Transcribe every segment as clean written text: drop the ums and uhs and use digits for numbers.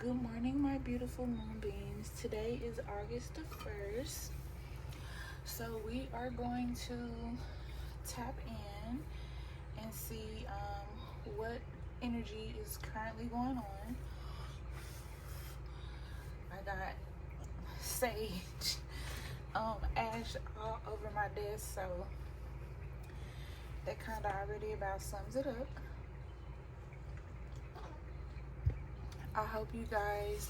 Good morning, my beautiful moonbeams. Today is August the 1st. So we are going to tap in and see what energy is currently going on. I got sage ash all over my desk, so that kind of already about sums it up. I hope you guys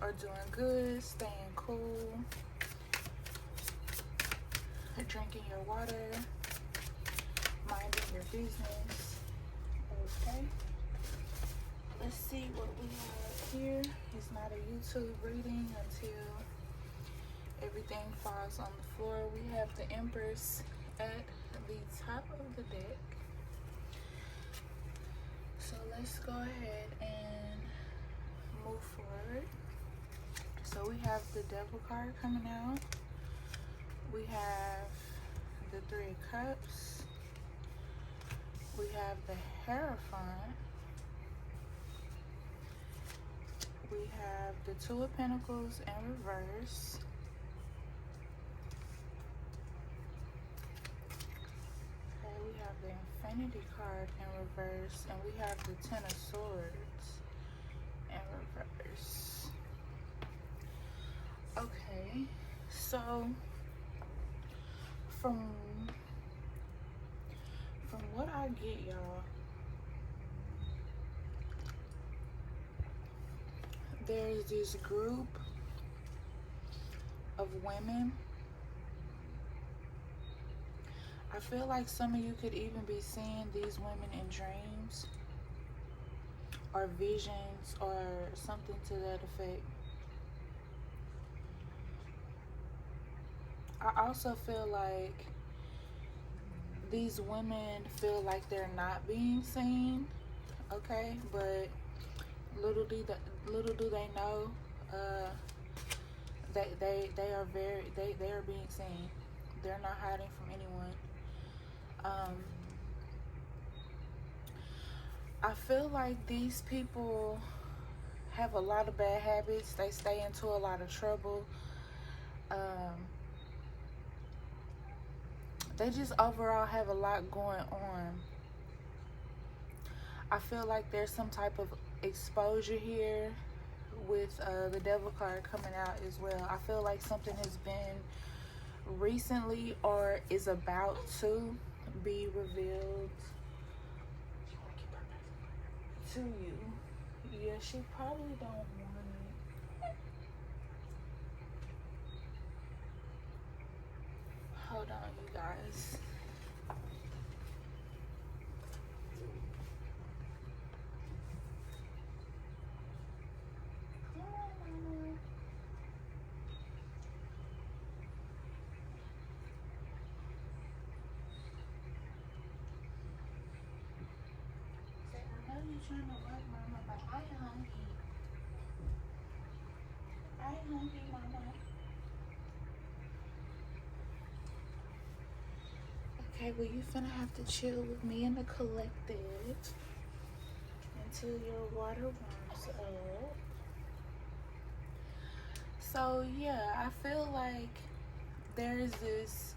are doing good, staying cool, drinking your water, minding your business. Okay, let's see what we have here. It's not a YouTube reading until everything falls on the floor. We have the Empress at the top of the deck. So let's go ahead and move forward. So we have the Devil card coming out. We have the Three of Cups. We have the Hierophant. We have the Two of Pentacles in reverse. Okay, we have the Infinity card in reverse, and we have the Ten of Swords in reverse. Okay, so from what I get, y'all, there's this group of women. I feel like some of you could even be seeing these women in dreams or visions or something to that effect. I also feel like these women feel like they're not being seen, okay? But little do they know that they are being seen. They're not hiding from anyone. I feel like these people have a lot of bad habits. They stay into a lot of trouble. They just overall have a lot going on. I feel like there's some type of exposure here with the Devil card coming out as well. I feel like something has been recently or is about to be revealed to you. Yeah, she probably don't want it. Hold on, you guys. I know you're trying to work, Mama, but I ain't hungry. I ain't hungry, Mama. Okay, well, you finna have to chill with me in the collective until your water warms up. So, yeah, I feel like there's this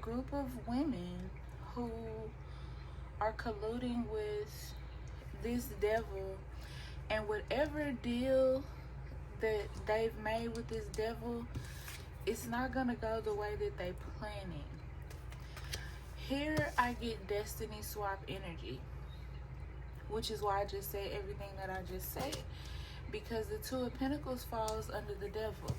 group of women who are colluding with this devil, and whatever deal that they've made with this devil, it's not gonna go the way that they plan it. Here I get destiny swap energy, which is why I just said everything that I just said, because the Two of Pentacles falls under the devil.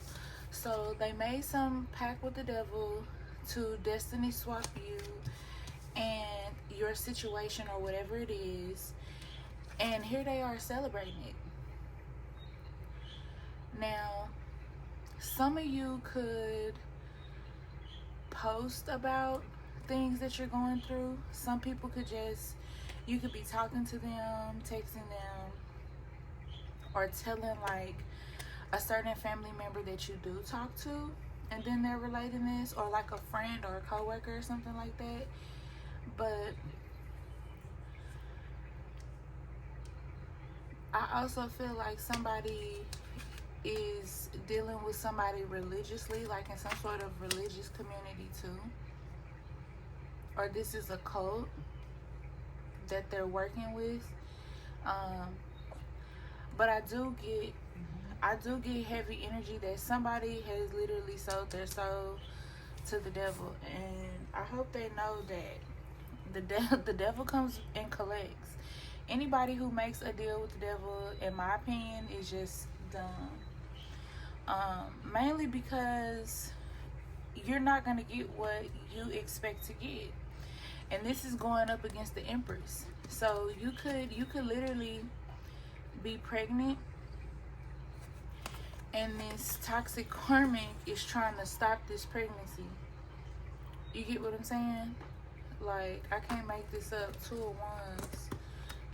So they made some pact with the devil to destiny swap you and your situation or whatever it is, and here they are celebrating it. Now, some of you could post about things that you're going through. Some people could just, you could be talking to them, texting them, or telling like a certain family member that you do talk to, and then they're relating this, or like a friend or a coworker or something like that. But I also feel like somebody is dealing with somebody religiously, like in some sort of religious community too. Or this is a cult that they're working with. But I do get heavy energy that somebody has literally sold their soul to the devil, and I hope they know that the devil comes and collects. Anybody who makes a deal with the devil, in my opinion, is just dumb. Mainly because you're not gonna get what you expect to get, and this is going up against the Empress. So you could literally be pregnant, and this toxic karmic is trying to stop this pregnancy. You get what I'm saying? Like, I can't make this up. 2 of Wands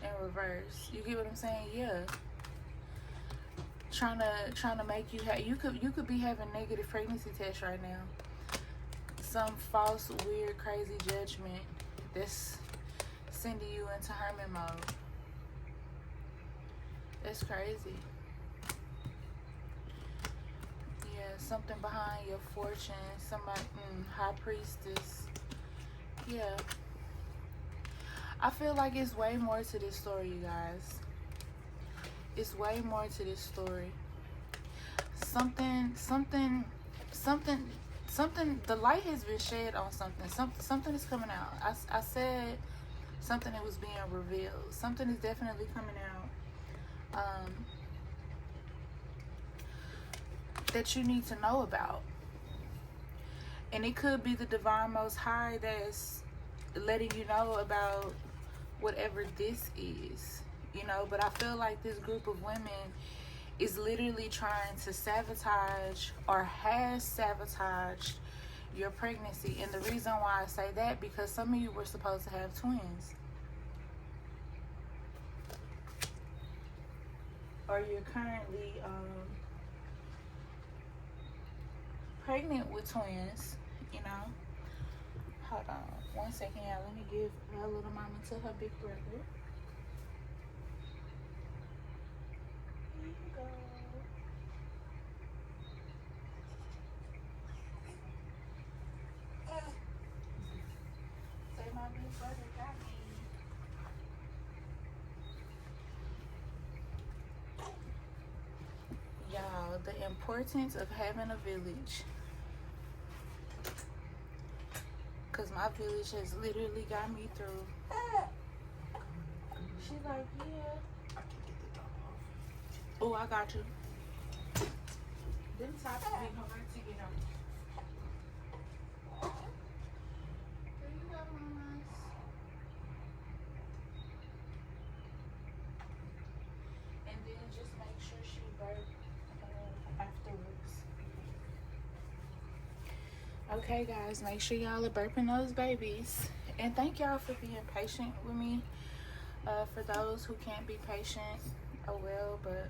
in reverse. You get what I'm saying? Yeah. Trying to make you have, you could be having negative pregnancy tests right now. Some false, weird, crazy judgment that's sending you into hermit mode. That's crazy. Yeah, something behind your fortune. Somebody, high priestess. Yeah. I feel like it's way more to this story, you guys. It's way more to this story. Something, the light has been shed on something. Something is coming out. I said something that was being revealed. Something is definitely coming out. That you need to know about. And it could be the Divine Most High that's letting you know about whatever this is, you know. But I feel like this group of women is literally trying to sabotage, or has sabotaged, your pregnancy. And the reason why I say that, because some of you were supposed to have twins, or you're currently pregnant with twins, you know. Hold on 1 second, y'all. Let me give my little mama to her big brother. Here you go. Say my big brother got me. Y'all, the importance of having a village. Because my village has literally got me through. She's like, yeah. Oh, I got you. Them tops be hard to get on. There you go, mamas. And then just make sure she burps afterwards. Okay, guys, make sure y'all are burping those babies. And thank y'all for being patient with me. For those who can't be patient, oh well, but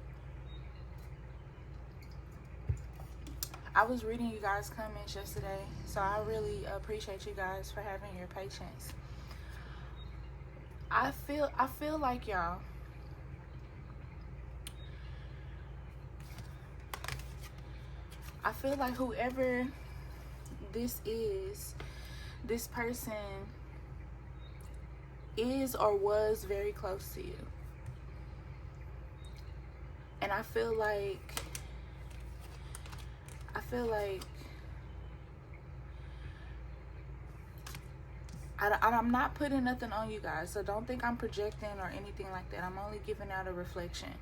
I was reading you guys' comments yesterday, so I really appreciate you guys for having your patience. I feel like y'all, I feel like whoever this is, this person is or was very close to you. And I feel like I'm not putting nothing on you guys, so don't think I'm projecting or anything like that. I'm only giving out a reflection.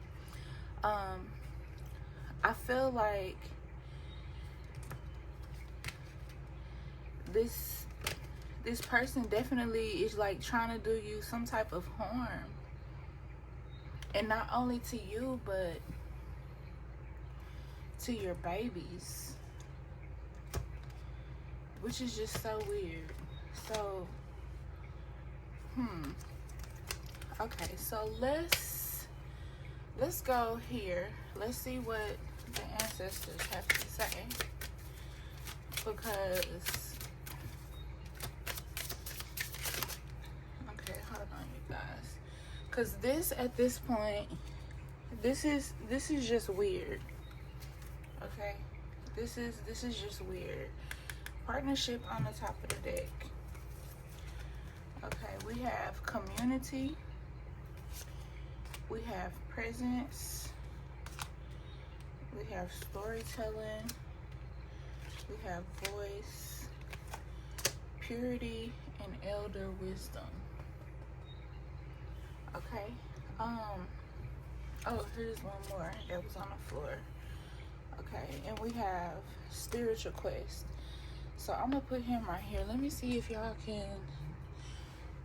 I feel like this person definitely is like trying to do you some type of harm, and not only to you but to your babies, which is just so weird. So okay, so let's go here. Let's see what the ancestors have to say, because hold on, you guys, because this, at this point, This is just weird. Okay? This is just weird. Partnership on the top of the deck. Okay, we have community. We have presence. We have storytelling. We have voice, purity, and elder wisdom. Okay. Oh, here's one more that was on the floor. Okay, and we have spiritual quest. So I'm gonna put him right here. Let me see if y'all can.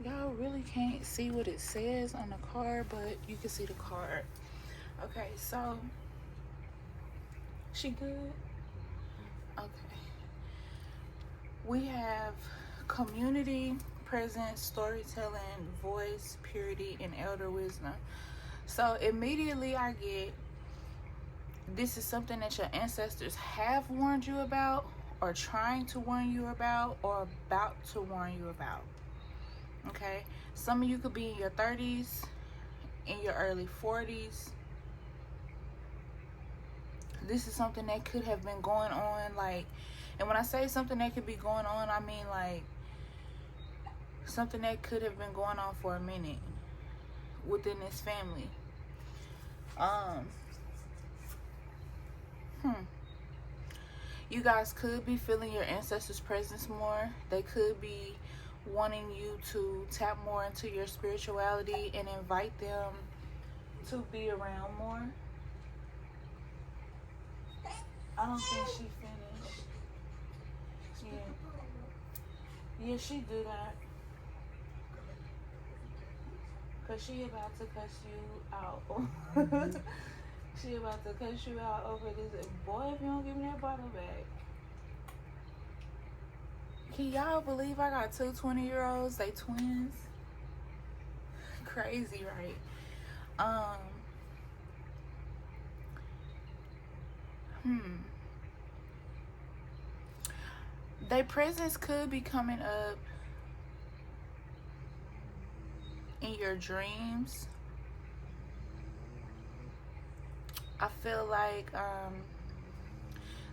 Y'all really can't see what it says on the card, but you can see the card. Okay, so she good? Okay. We have community, presence, storytelling, voice, purity, and elder wisdom. So immediately I get, this is something that your ancestors have warned you about, or trying to warn you about, or about to warn you about. Okay, some of you could be in your 30s, in your early 40s. This is something that could have been going on, like, and when I say something that could be going on, I mean like something that could have been going on for a minute within this family. You guys could be feeling your ancestors' presence more. They could be wanting you to tap more into your spirituality and invite them to be around more. I don't think she finished. Yeah, she do that. Cause she about to cuss you out. She about to cuss you out over this. Boy, if you don't give me that bottle back. Can y'all believe I got two 20-year-olds? They twins. Crazy, right? Their presence could be coming up in your dreams. I feel like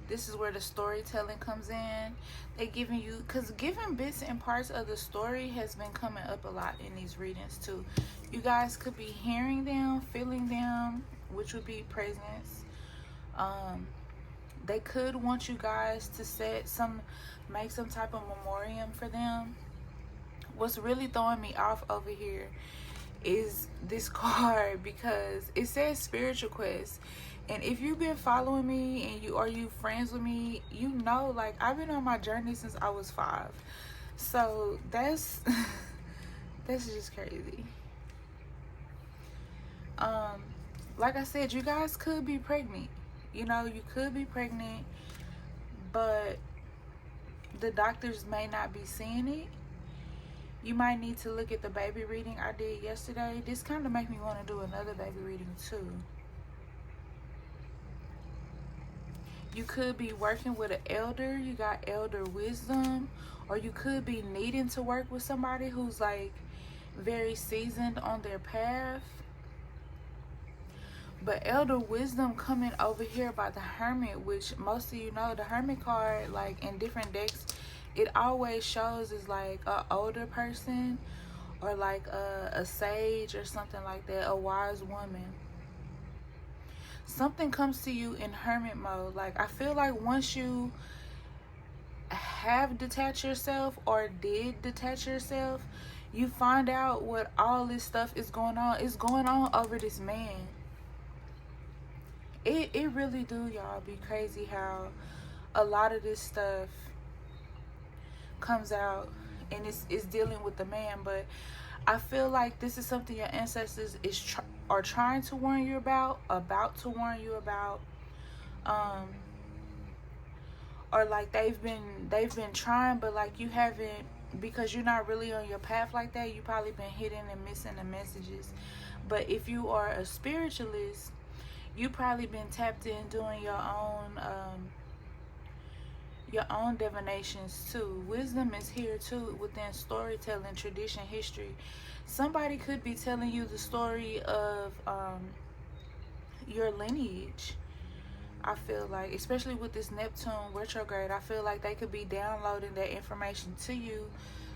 this is where the storytelling comes in. They giving you, because giving bits and parts of the story has been coming up a lot in these readings too. You guys could be hearing them, feeling them, which would be presence. They could want you guys to make some type of memoriam for them. What's really throwing me off over here is this card, because it says spiritual quest. And if you've been following me and you friends with me, you know, like, I've been on my journey since I was 5. So that's that's just crazy. Like I said, you guys could be pregnant. You know, you could be pregnant, but the doctors may not be seeing it. You might need to look at the baby reading I did yesterday. This kind of make me want to do another baby reading too. You could be working with an elder. You got elder wisdom. Or you could be needing to work with somebody who's like very seasoned on their path. But elder wisdom coming over here by the hermit, which most of you know, the hermit card, like in different decks, it always shows is like an older person, or like a sage or something like that, a wise woman. Something comes to you in hermit mode. Like, I feel like once you have detached yourself, or did detach yourself, you find out what all this stuff is going on. It's going on over this man. It really do, y'all, be crazy how a lot of this stuff comes out and it's dealing with the man. But I feel like this is something your ancestors are trying to warn you about to warn you about, or like they've been trying, but like you haven't, because you're not really on your path like that. You probably been hidden and missing the messages. But if you are a spiritualist, you probably been tapped in doing your own divinations too. Wisdom is here too within storytelling, tradition, history. Somebody could be telling you the story of your lineage. I feel like, especially with this Neptune retrograde, I feel like they could be downloading that information to you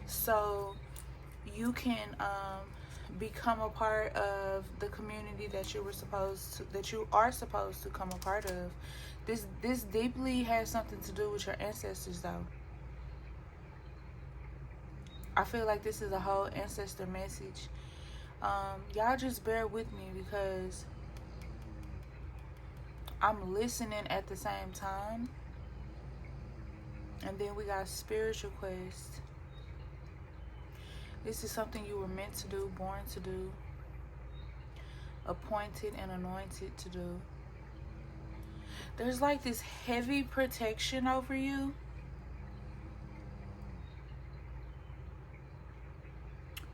so you can become a part of the community that you are supposed to come a part of. This deeply has something to do with your ancestors, though. I feel like this is a whole ancestor message. Y'all just bear with me because I'm listening at the same time. And then we got spiritual quest. This is something you were meant to do, born to do, appointed and anointed to do. There's like this heavy protection over you.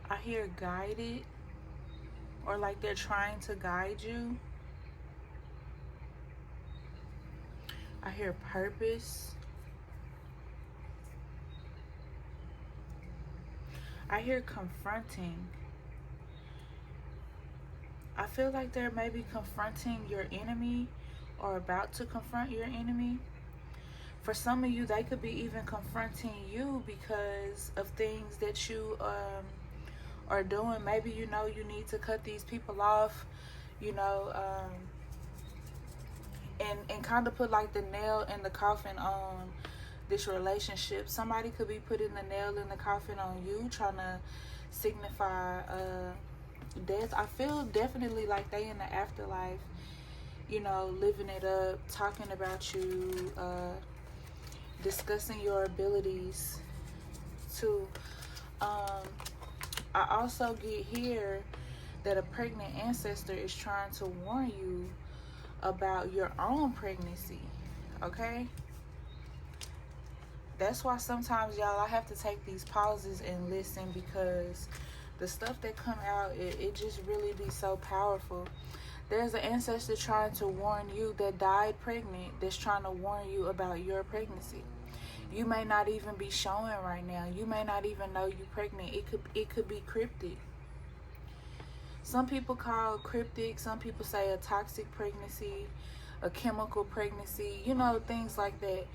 I hear guided, or like they're trying to guide you. I hear purpose. I hear confronting. I feel like they're maybe confronting your enemy or about to confront your enemy. For some of you, they could be even confronting you because of things that you are doing. Maybe you know you need to cut these people off, you know, and kind of put like the nail in the coffin on this relationship. Somebody could be putting the nail in the coffin on you, trying to signify death. I feel definitely like they in the afterlife, you know, living it up, talking about you, discussing your abilities too. I also get here that a pregnant ancestor is trying to warn you about your own pregnancy, okay? That's why sometimes, y'all, I have to take these pauses and listen, because the stuff that come out, it just really be so powerful. There's an ancestor trying to warn you that died pregnant, that's trying to warn you about your pregnancy. You may not even be showing right now. You may not even know you're pregnant. It could be cryptic. Some people call it cryptic. Some people say a toxic pregnancy, a chemical pregnancy, you know, things like that.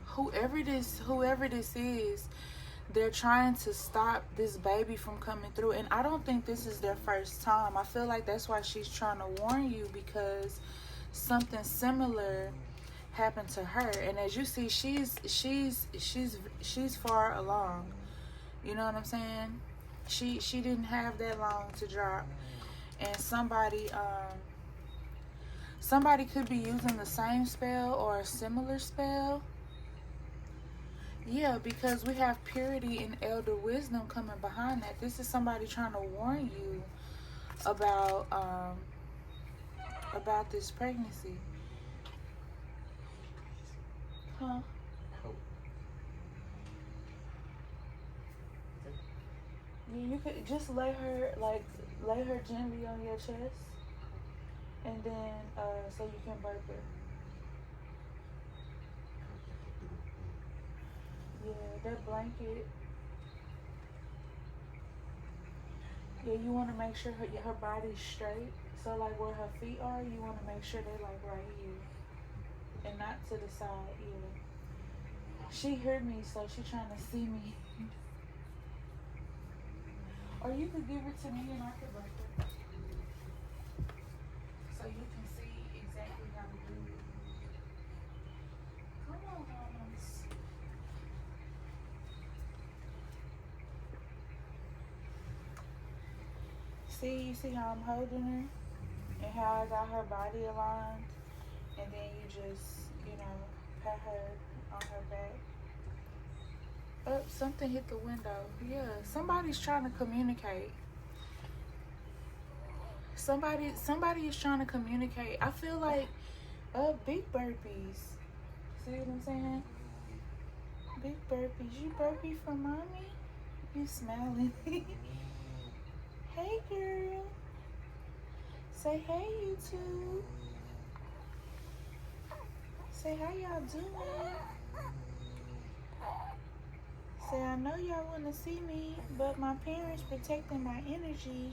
Whoever this is, they're trying to stop this baby from coming through. And I don't think this is their first time. I feel like that's why she's trying to warn you, because something similar happened to her. And as you see, she's far along. You know what I'm saying? She didn't have that long to drop. And somebody could be using the same spell or a similar spell. Yeah, because we have purity and elder wisdom coming behind that. This is somebody trying to warn you about this pregnancy. Huh? Yeah, you could just lay her gently on your chest, and then so you can birth her. Yeah, that blanket. Yeah, you want to make sure her body's straight. So like where her feet are, you want to make sure they're like right here, and not to the side. Yeah. She heard me, so she trying to see me. Or you could give it to me and I could birth her, so you can see exactly how to do it. Come on, mamas. See, you see how I'm holding her and how I got her body aligned, and then you just, you know, pat her on her back. Oh, something hit the window. Yeah, somebody's trying to communicate. Somebody is trying to communicate. I feel like big burpees. See what I'm saying? Big burpees. You burpee for mommy? You smiling. Hey girl. Say hey, you two. Say how y'all doing? Say I know y'all want to see me, but my parents protecting my energy.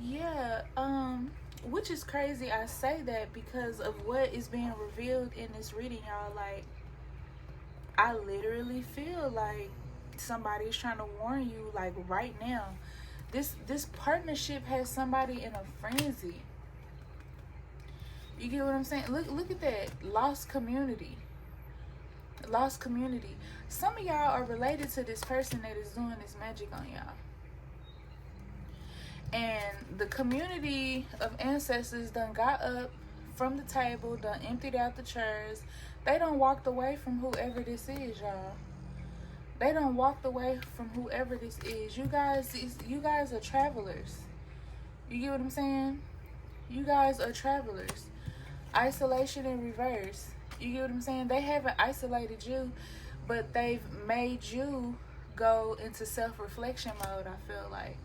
Yeah, which is crazy. I say that because of what is being revealed in this reading, y'all. Like, I literally feel like somebody is trying to warn you, like, right now. This partnership has somebody in a frenzy. You get what I'm saying? Look at that. Lost community. Lost community. Some of y'all are related to this person that is doing this magic on y'all. And the community of ancestors done got up from the table, done emptied out the chairs. They done walked away from whoever this is, y'all. They done walked away from whoever this is. You guys are travelers. You get what I'm saying? You guys are travelers. Isolation in reverse. You get what I'm saying? They haven't isolated you, but they've made you go into self-reflection mode, I feel like.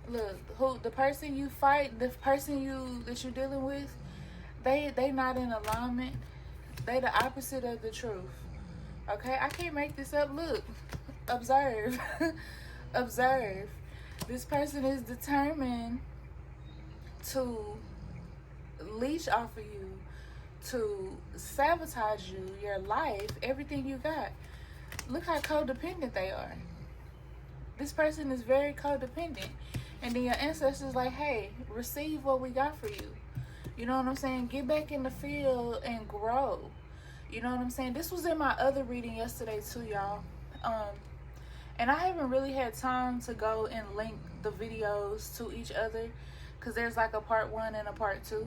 Look, the person you fight, the person that you're dealing with, they not in alignment. They the opposite of the truth. Okay? I can't make this up. Look. Observe. Observe. This person is determined to leech off of you, to sabotage you, your life, everything you got. Look how codependent they are. This person is very codependent. And then your ancestors like, hey, receive what we got for you. You know what I'm saying? Get back in the field and grow. You know what I'm saying? This was in my other reading yesterday too, y'all. And I haven't really had time to go and link the videos to each other, because there's like a part 1 and a part 2.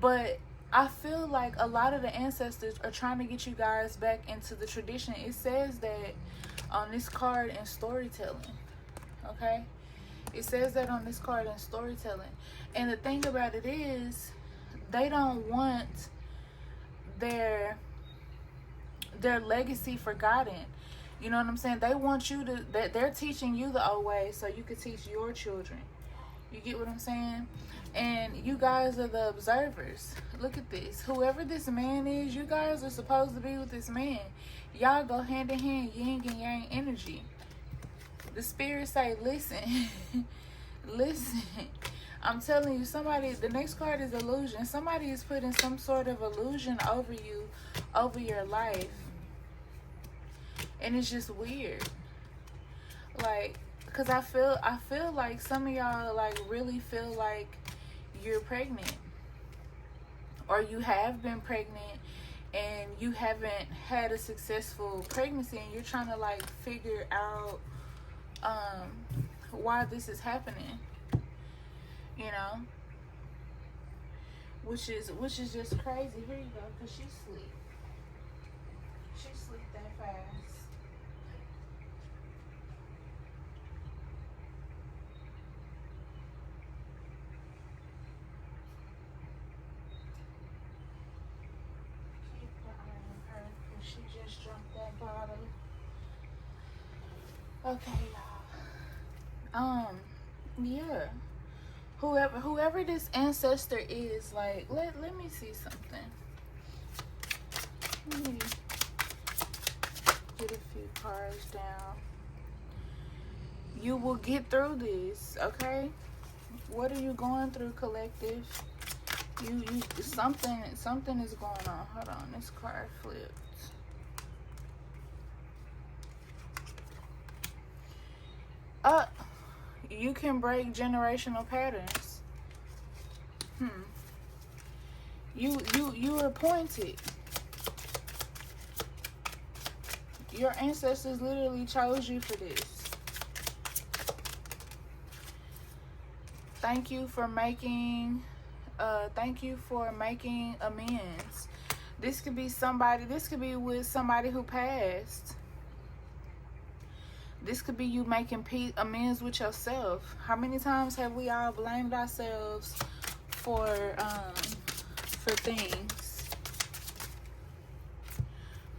But I feel like a lot of the ancestors are trying to get you guys back into the tradition. It says that on this card in storytelling. Okay? It says that on this card in storytelling. And the thing about it is, they don't want their legacy forgotten. You know what I'm saying? They want you to, that they're teaching you the old way so you can teach your children. You get what I'm saying? And you guys are the observers. Look at this. Whoever this man is, you guys are supposed to be with this man. Y'all go hand in hand, yin and yang energy. The spirits say, listen. Listen. I'm telling you, the next card is illusion. Somebody is putting some sort of illusion over you, over your life. And it's just weird. Like, because I feel like some of y'all, like, really feel like you're pregnant. Or you have been pregnant and you haven't had a successful pregnancy, and you're trying to, like, figure out why this is happening. You know, which is just crazy. Here you go, because she sleep that fast. Keep the eye on her, because she just dropped that bottle. Okay, y'all. Yeah. Whoever this ancestor is, like, let me see something. Let me get a few cards down. You will get through this, okay? What are you going through, collective? You something is going on. Hold on, this card flipped. You can break generational patterns. You were appointed. Your ancestors literally chose you for this. Thank you for making amends. This could be with somebody who passed. This could be you making amends with yourself. How many times have we all blamed ourselves for things?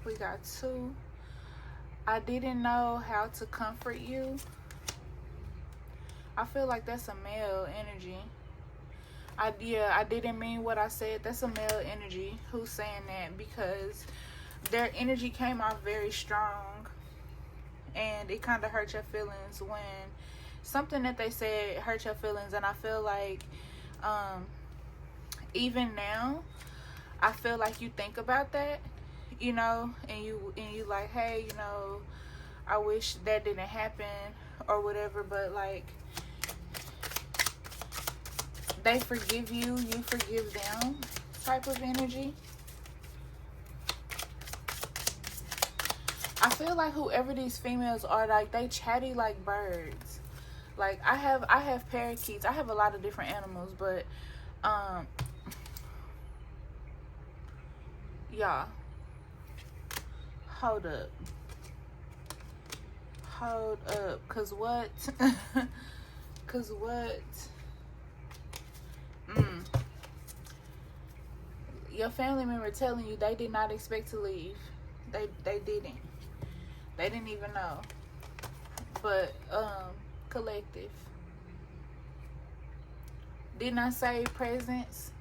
We got 2. I didn't know how to comfort you. I feel like that's a male energy. I didn't mean what I said. That's a male energy who's saying that, because their energy came out very strong. And it kind of hurt your feelings when something that they said hurt your feelings. And I feel like even now, I feel like you think about that, you know, and you like, hey, you know, I wish that didn't happen or whatever, but like, they forgive you, you forgive them type of energy. I feel like whoever these females are, like, they chatty like birds. Like, I have parakeets. I have a lot of different animals, but y'all, hold up, cause what? Cause what? Your family member telling you they did not expect to leave. They didn't. They didn't even know. But collective. Didn't I say presence?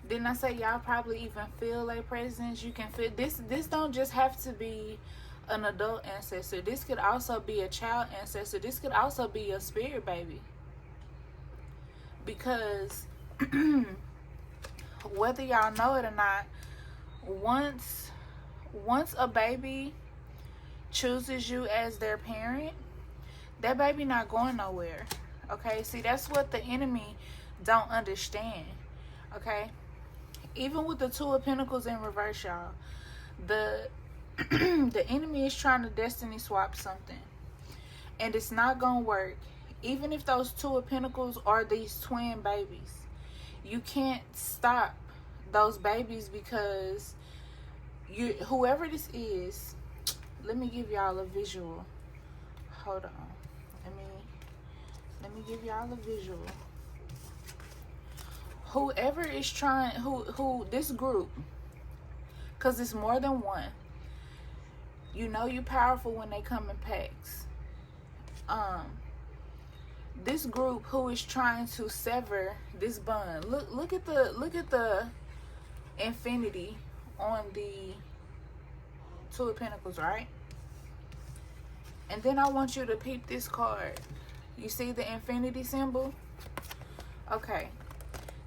Didn't I say y'all probably even feel a presence? You can feel this. This don't just have to be an adult ancestor. This could also be a child ancestor. This could also be your spirit baby. Because whether y'all know it or not, once a baby chooses you as their parent, that baby not going nowhere. Okay, see, that's what the enemy don't understand. Okay, even with the Two of Pentacles in reverse, y'all, the the enemy is trying to destiny swap something, and it's not gonna work. Even if those Two of Pentacles are these twin babies, you can't stop those babies, because whoever this is, let me give y'all a visual. Hold on. Let me give y'all a visual. Whoever is trying, who this group, because it's more than one. You know you powerful when they come in packs. This group who is trying to sever this bond. Look at the infinity on the Two of Pentacles, right? And then I want you to peep this card. You see the infinity symbol? Okay.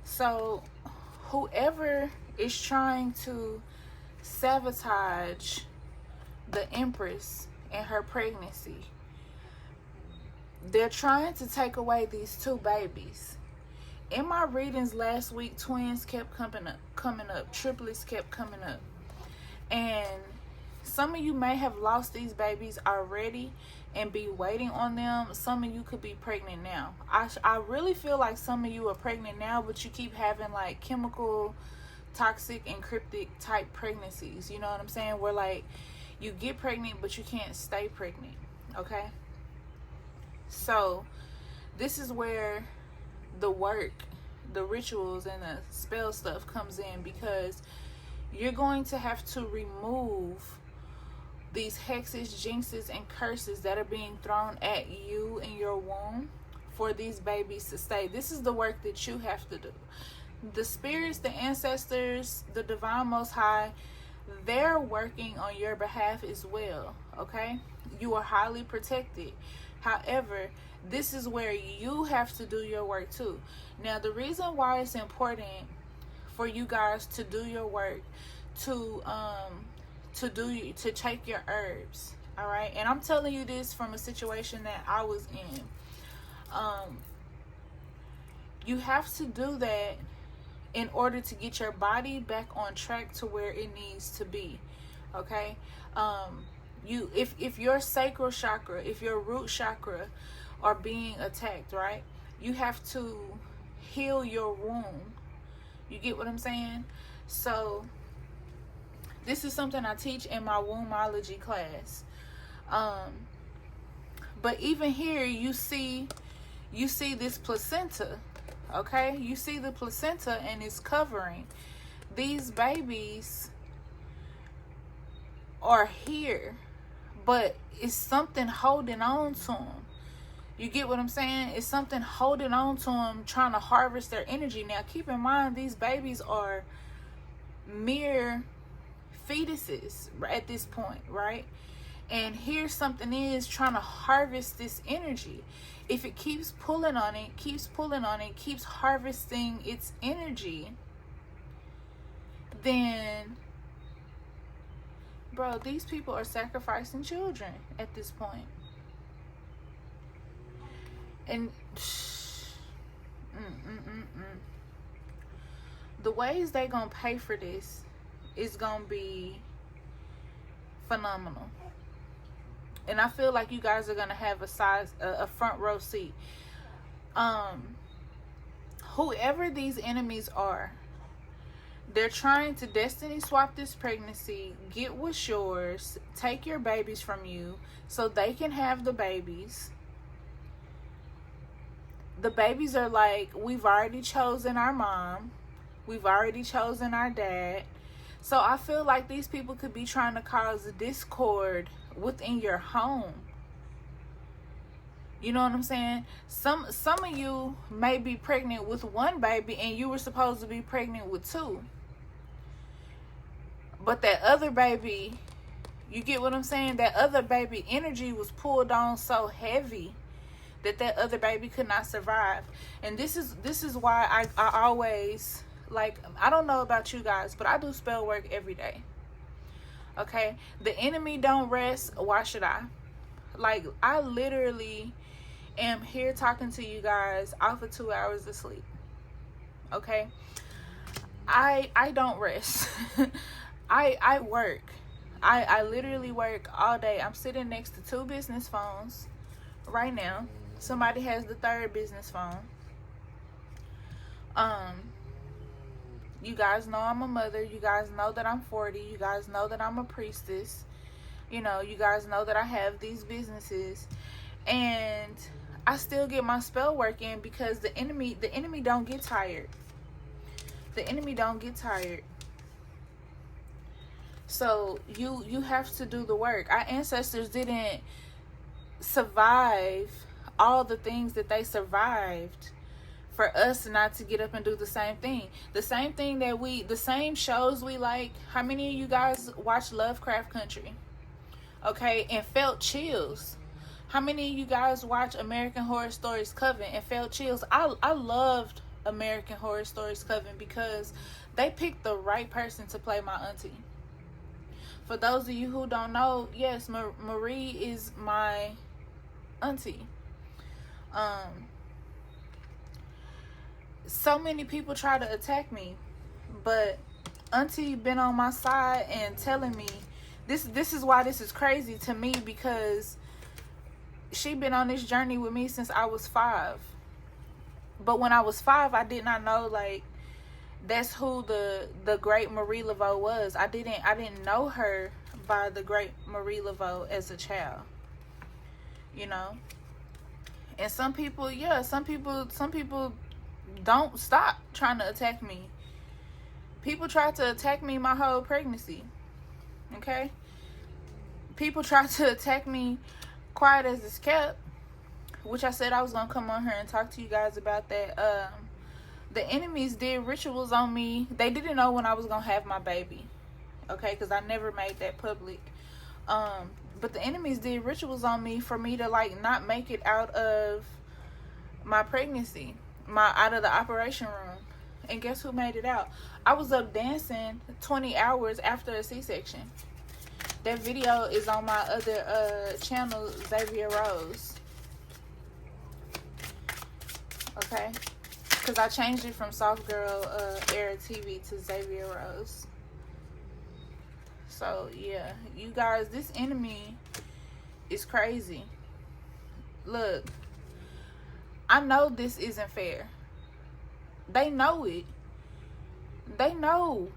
So whoever is trying to sabotage the Empress and her pregnancy, they're trying to take away these two babies. In my readings last week, twins kept coming up, triplets kept coming up. And some of you may have lost these babies already and be waiting on them. Some of you could be pregnant now. I really feel like some of you are pregnant now, but you keep having like chemical, toxic, and cryptic type pregnancies. You know what I'm saying? Where like you get pregnant, but you can't stay pregnant. Okay? So this is where the work, the rituals, and the spell stuff comes in, because you're going to have to remove these hexes, jinxes, and curses that are being thrown at you in your womb for these babies to stay. This is the work that you have to do. The spirits, the ancestors, the divine most high, they're working on your behalf as well. Okay? You are highly protected. However, this is where you have to do your work too. Now, the reason why it's important for you guys to do your work, to take your herbs, all right? And I'm telling you this from a situation that I was in. You have to do that in order to get your body back on track to where it needs to be. Okay? If your sacral chakra, if your root chakra are being attacked, right? You have to heal your womb. You get what I'm saying? So this is something I teach in my wombology class. But even here, you see this placenta, okay? You see the placenta, and it's covering. These babies are here, but it's something holding on to them. You get what I'm saying? It's something holding on to them, trying to harvest their energy. Now, keep in mind, these babies are mere fetuses at this point, right? And here something is trying to harvest this energy. If it keeps pulling on it, keeps pulling on it, keeps harvesting its energy, then, bro, these people are sacrificing children at this point. And the ways they gonna pay for this is gonna be phenomenal. And I feel like you guys are gonna have a front row seat. Whoever these enemies are, they're trying to destiny swap this pregnancy, get what's yours, take your babies from you so they can have the babies. The babies are like, we've already chosen our mom, we've already chosen our dad. So I feel like these people could be trying to cause a discord within your home. You know what I'm saying? Some of you may be pregnant with one baby and you were supposed to be pregnant with two. But that other baby, you get what I'm saying? That other baby energy was pulled on so heavy that other baby could not survive. And this is why I always, like, I don't know about you guys, but I do spell work every day. Okay? The enemy don't rest. Why should I? Like, I literally am here talking to you guys off of 2 hours of sleep. Okay? I don't rest. I work. I literally work all day. I'm sitting next to 2 business phones right now. Somebody has the 3rd business phone. You guys know I'm a mother. You guys know that I'm 40. You guys know that I'm a priestess. You know, you guys know that I have these businesses. And I still get my spell work in because the enemy don't get tired. The enemy don't get tired. So you have to do the work. Our ancestors didn't survive all the things that they survived for us not to get up and do the same thing. The same thing that the same shows we like. How many of you guys watch Lovecraft Country? Okay, and felt chills? How many of you guys watch American Horror Stories Coven and felt chills? I loved American Horror Stories Coven because they picked the right person to play my auntie. For those of you who don't know, yes, Marie is my auntie. So many people try to attack me, but auntie been on my side and telling me this is why this is crazy to me, because she been on this journey with me since I was 5. But when I was 5, I did not know, like, that's who the great Marie Laveau was. I didn't know her by the great Marie Laveau as a child. You know? And some people don't stop trying to attack me. People tried to attack me my whole pregnancy. Okay? People tried to attack me quiet as it's kept, which I said I was gonna come on here and talk to you guys about that. The enemies did rituals on me. They didn't know when I was gonna have my baby, okay, because I never made that public. But the enemies did rituals on me for me to, like, not make it out of my pregnancy, out of the operation room. And guess who made it out? I was up dancing 20 hours after a C-section. That video is on my other channel, Xavier Rose. Okay? Because I changed it from Soft Girl Era TV to Xavier Rose. So, yeah. You guys, this enemy is crazy. Look. I know this isn't fair. They know it. They know.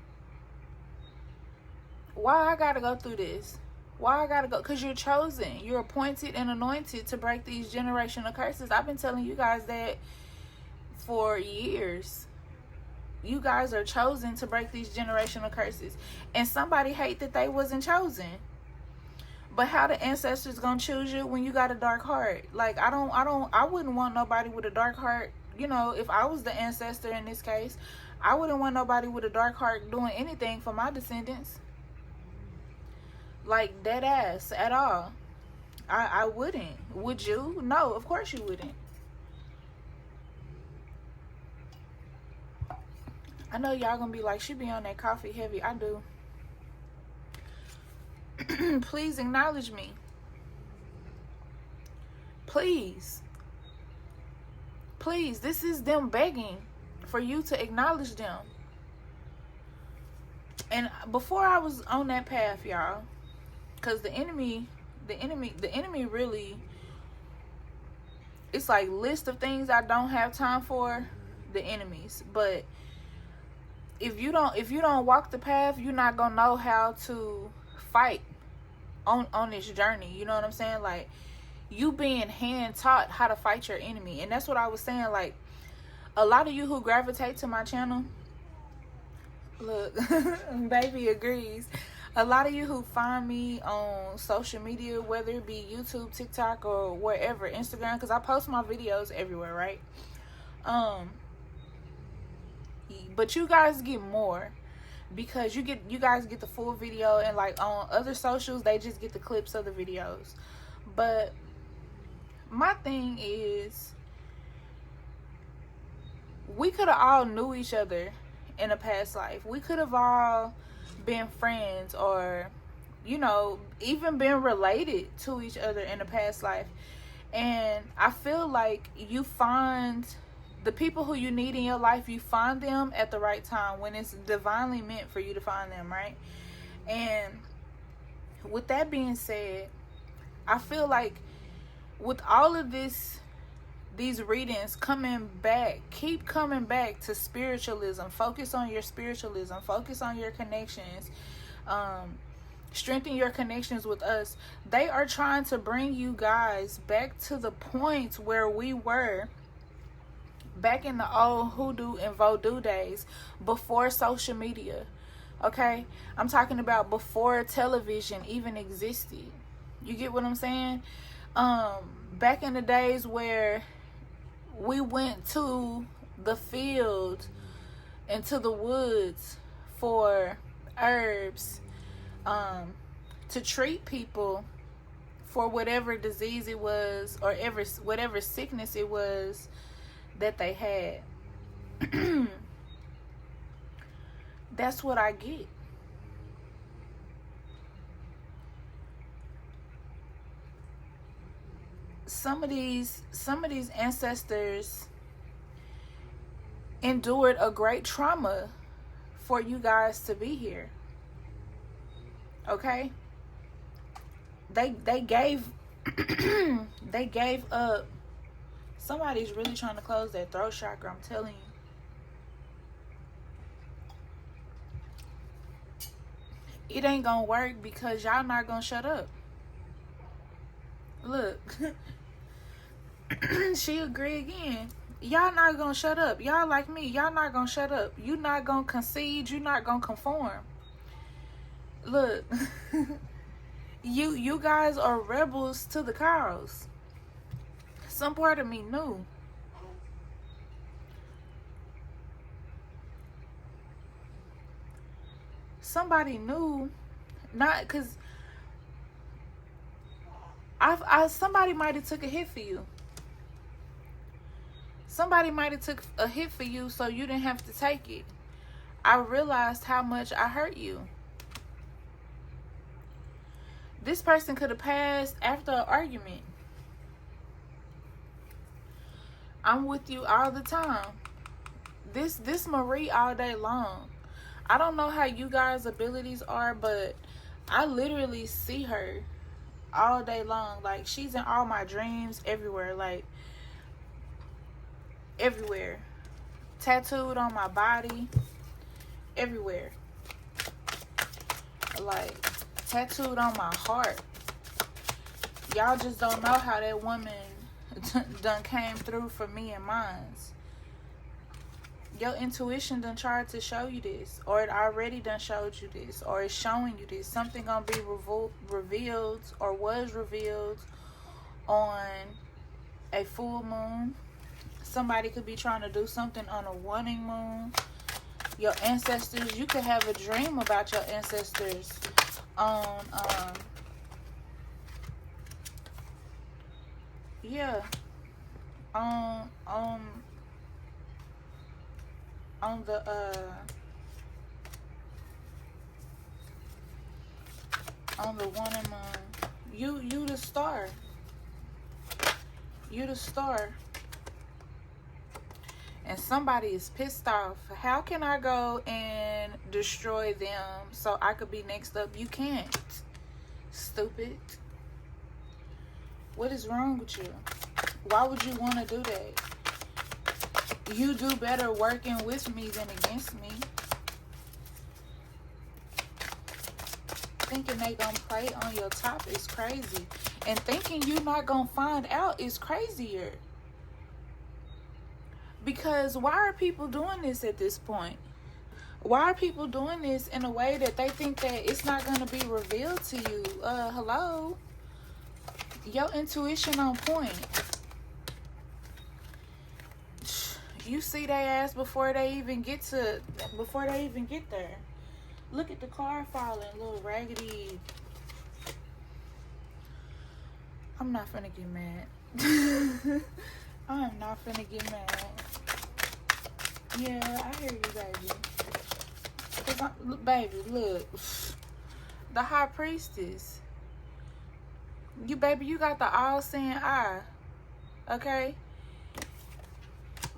Why I gotta go through this? Why I gotta go? Because you're chosen. You're appointed and anointed to break these generational curses. I've been telling you guys that for years. You guys are chosen to break these generational curses. And somebody hate that they wasn't chosen. But how the ancestors gonna choose you when you got a dark heart? Like, I wouldn't want nobody with a dark heart. You know, if I was the ancestor in this case, I wouldn't want nobody with a dark heart doing anything for my descendants. Like, dead ass at all. I wouldn't. Would you? No, of course you wouldn't. I know y'all gonna be like, she be on that coffee heavy. I do. Please acknowledge me. Please. Please. This is them begging for you to acknowledge them. And before I was on that path, y'all, because the enemy really, it's like list of things I don't have time for, the enemies. But if you don't walk the path, you're not gonna know how to fight on this journey. You know what I'm saying? Like, you being hand taught how to fight your enemy. And that's what I was saying. Like, a lot of you who gravitate to my channel, look, baby agrees. A lot of you who find me on social media, whether it be YouTube, TikTok, or wherever, Instagram, because I post my videos everywhere, right? But you guys get more, because you guys get the full video, and like on other socials, they just get the clips of the videos. But my thing is, we could have all knew each other in a past life. We could have all been friends, or, you know, even been related to each other in a past life. And I feel like you find the people who you need in your life, you find them at the right time, when it's divinely meant for you to find them, right? And with that being said, I feel like with all of these readings coming back, keep coming back to spiritualism. Focus on your spiritualism. Focus on your connections. Strengthen your connections with us. They are trying to bring you guys back to the point where we were back in the old hoodoo and voodoo days, before social media. Okay? I'm talking about before television even existed. You get what I'm saying? Back in the days where we went to the field and to the woods for herbs, to treat people for whatever disease it was, or whatever sickness it was that they had. That's what I get. Some of these ancestors endured a great trauma for you guys to be here. Okay? They gave they gave up. Somebody's really trying to close their throat chakra, I'm telling you. It ain't gonna work, because y'all not gonna shut up. Look. She agree again. Y'all not gonna shut up. Y'all like me. Y'all not gonna shut up. You not gonna concede. You not gonna conform. Look. You guys are rebels to the cause. Some part of me knew. Somebody knew. Not because somebody might have took a hit for you. Somebody might have took a hit for you so you didn't have to take it. I realized how much I hurt you. This person could have passed after an argument. I'm with you all the time. This Marie all day long. I don't know how you guys' abilities are, but I literally see her all day long. Like, she's in all my dreams, everywhere. Like, everywhere. Tattooed on my body, everywhere. Like, tattooed on my heart. Y'all just don't know how that woman done came through for me and mines. Your intuition done tried to show you this, or it already done showed you this, or it's showing you this. Something gonna be revealed, or was revealed on a full moon. Somebody could be trying to do something on a waning moon. Your ancestors, you could have a dream about your ancestors on yeah, on the on the one among you the star. You the star. And somebody is pissed off. How can I go and destroy them so I could be next up? You can't. Stupid. What is wrong with you? Why would you want to do that? You do better working with me than against me. Thinking they gonna play on your top is crazy. And thinking you not gonna find out is crazier. Because why are people doing this at this point? Why are people doing this in a way that they think that it's not going to be revealed to you? Hello? Your intuition on point. You see they ass before they even get there. Look at the car falling, little raggedy. I'm not finna get mad. I am not finna get mad. Yeah, I hear you, baby. Baby, look. The high priestess. You, baby, you got the all-seeing eye. Okay?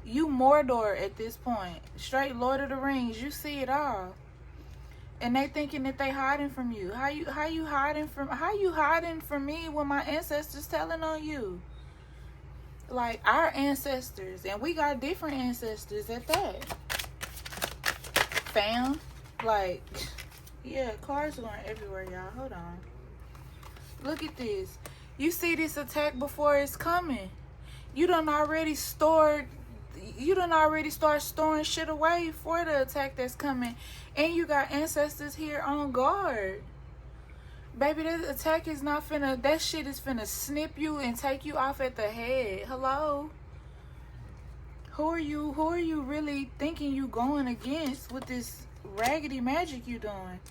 You Mordor at this point. Straight Lord of the Rings. You see it all. And they thinking that they hiding from you. How you hiding from me when my ancestors telling on you? Like, our ancestors, and we got different ancestors at that. Fam, like, yeah, cars going everywhere, y'all. Hold on. Look at this. You see this attack before it's coming. You done already start storing shit away for the attack that's coming. And you got ancestors here on guard. Baby, that attack is not finna, that shit is finna snip you and take you off at the head. Hello? Who are you really thinking you going against with this raggedy magic you doing?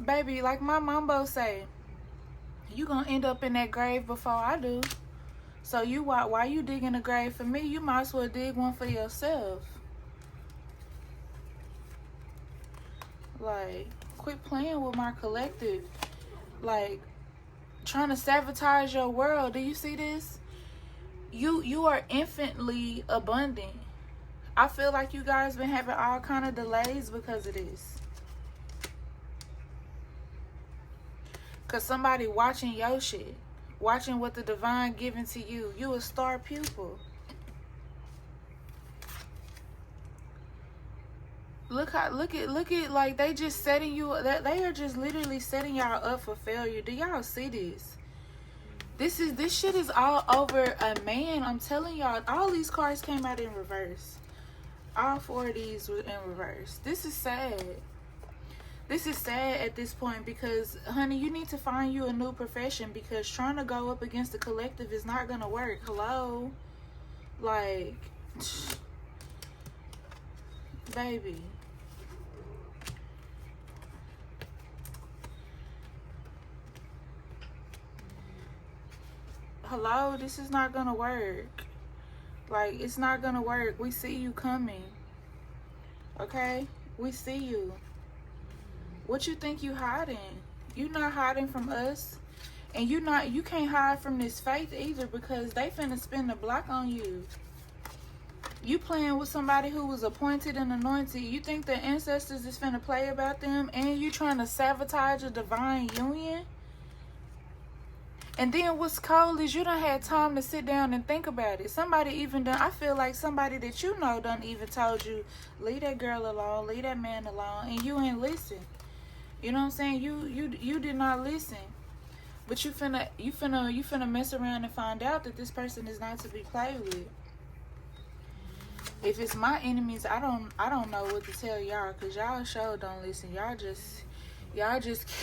Baby, like my mambo say, you gonna end up in that grave before I do. So you, why you digging a grave for me? You might as well dig one for yourself. Like, quit playing with my collective. Like, trying to sabotage your world. Do you see this? You are infinitely abundant. I feel like you guys been having all kind of delays because of this. Because somebody watching your shit. Watching what the divine giving to you. You a star pupil. Look at like they just setting you, that they are just literally setting y'all up for failure. Do y'all see this? This shit is all over a man. I'm telling y'all, all these cards came out in reverse. All 4 of these were in reverse. This is sad. This is sad at this point because, honey, you need to find you a new profession because trying to go up against the collective is not gonna work. Hello? Like, baby. Hello, this is not gonna work. Like, it's not gonna work. We see you coming. Okay? We see you. What you think you hiding? You not hiding from us. And you can't hide from this faith either because they finna spin the block on you. You playing with somebody who was appointed and anointed. You think the ancestors is finna play about them and you trying to sabotage a divine union? And then what's cold is you done had time to sit down and think about it. Somebody even done, I feel like somebody that you know done even told you, leave that girl alone, leave that man alone, and you ain't listen. You know what I'm saying? You did not listen. But you finna mess around and find out that this person is not to be played with. If it's my enemies, I don't know what to tell y'all, cause y'all sure don't listen. Y'all just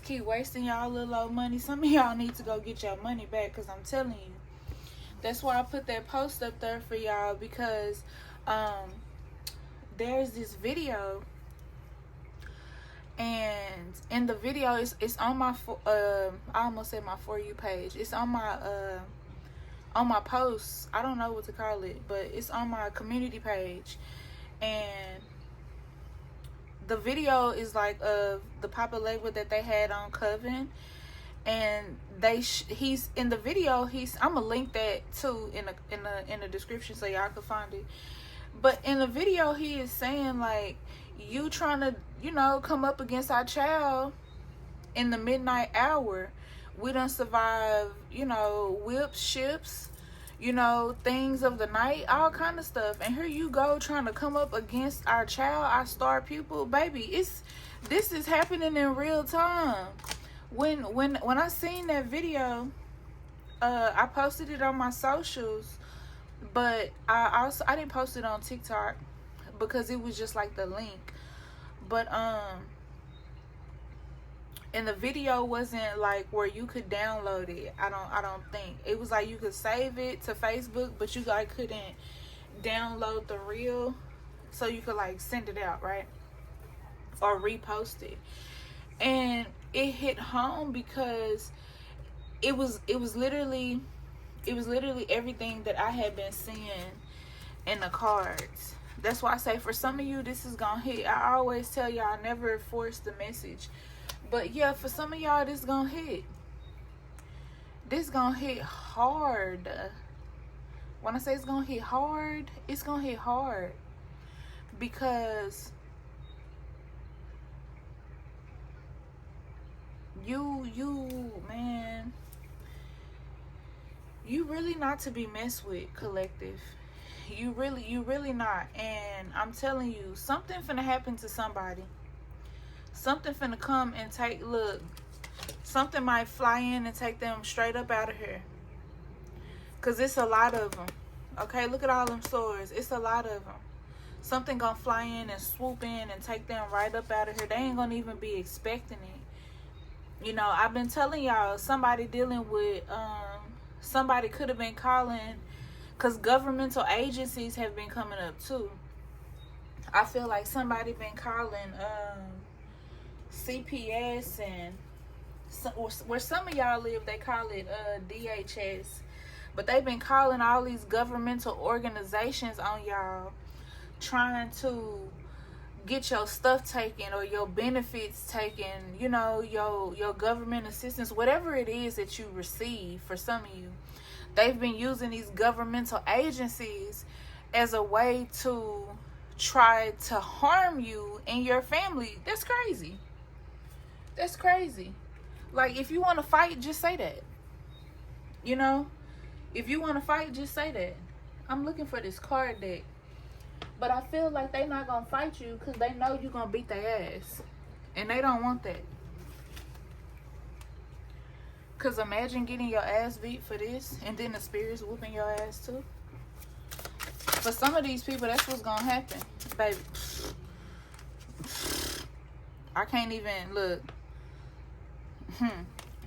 keep wasting y'all little old money. Some of y'all need to go get your money back, cause I'm telling you. That's why I put that post up there for y'all, because there's this video And in the video, it's on my I almost said my For You page. It's on my posts. I don't know what to call it, but it's on my community page. And the video is like of the Papa label that they had on Coven. And he's in the video. I'm gonna link that too in the description so y'all can find it. But in the video, he is saying like, you trying to, you know, come up against our child in the midnight hour. We done survived, you know, whips, ships, you know, things of the night, all kind of stuff. And here you go trying to come up against our child, our star pupil. Baby, this is happening in real time. When I seen that video, I posted it on my socials, but I didn't post it on TikTok because it was just like the link. But and the video wasn't like where you could download it. I don't think it was like you could save it to Facebook, but you like couldn't download the reel, so you could like send it out, right, or repost it. And it hit home because it was literally everything that I had been seeing in the cards. That's why I say for some of you this is gonna hit. I always tell y'all never force the message, but yeah, for some of y'all this gonna hit. This gonna hit hard. When I say it's gonna hit hard, it's gonna hit hard because you man, you really not to be messed with, collective. You really not. And I'm telling you, something finna happen to somebody. Something finna come and take, look, something might fly in and take them straight up out of here. Cause it's a lot of them. Okay, look at all them swords. It's a lot of them. Something gonna fly in and swoop in and take them right up out of here. They ain't gonna even be expecting it. You know, I've been telling y'all, somebody dealing with, somebody could have been calling, because governmental agencies have been coming up too. I feel like somebody been calling CPS, and where some of y'all live, they call it DHS. But they've been calling all these governmental organizations on y'all, trying to get your stuff taken or your benefits taken, you know, your government assistance, whatever it is that you receive. For some of you, they've been using these governmental agencies as a way to try to harm you and your family. That's crazy. That's crazy. Like, if you want to fight, just say that. You know, if you want to fight, just say that. I'm looking for this card deck. But I feel like they not going to fight you because they know you're going to beat their ass. And they don't want that. Because imagine getting your ass beat for this and then the spirits whooping your ass too. For some of these people, that's what's going to happen. Baby. I can't even look.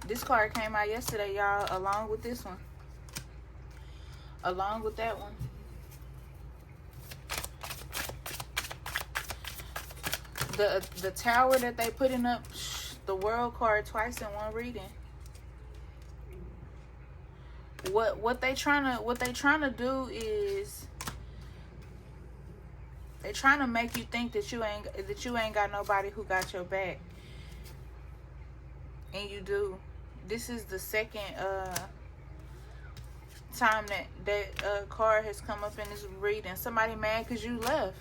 This card came out yesterday, y'all, along with this one. Along with that one. The tower that they putting up, the world card twice in one reading. What they trying to do is they trying to make you think that you ain't got nobody who got your back, and you do. This is the second time that card has come up in this reading. Somebody mad because you left.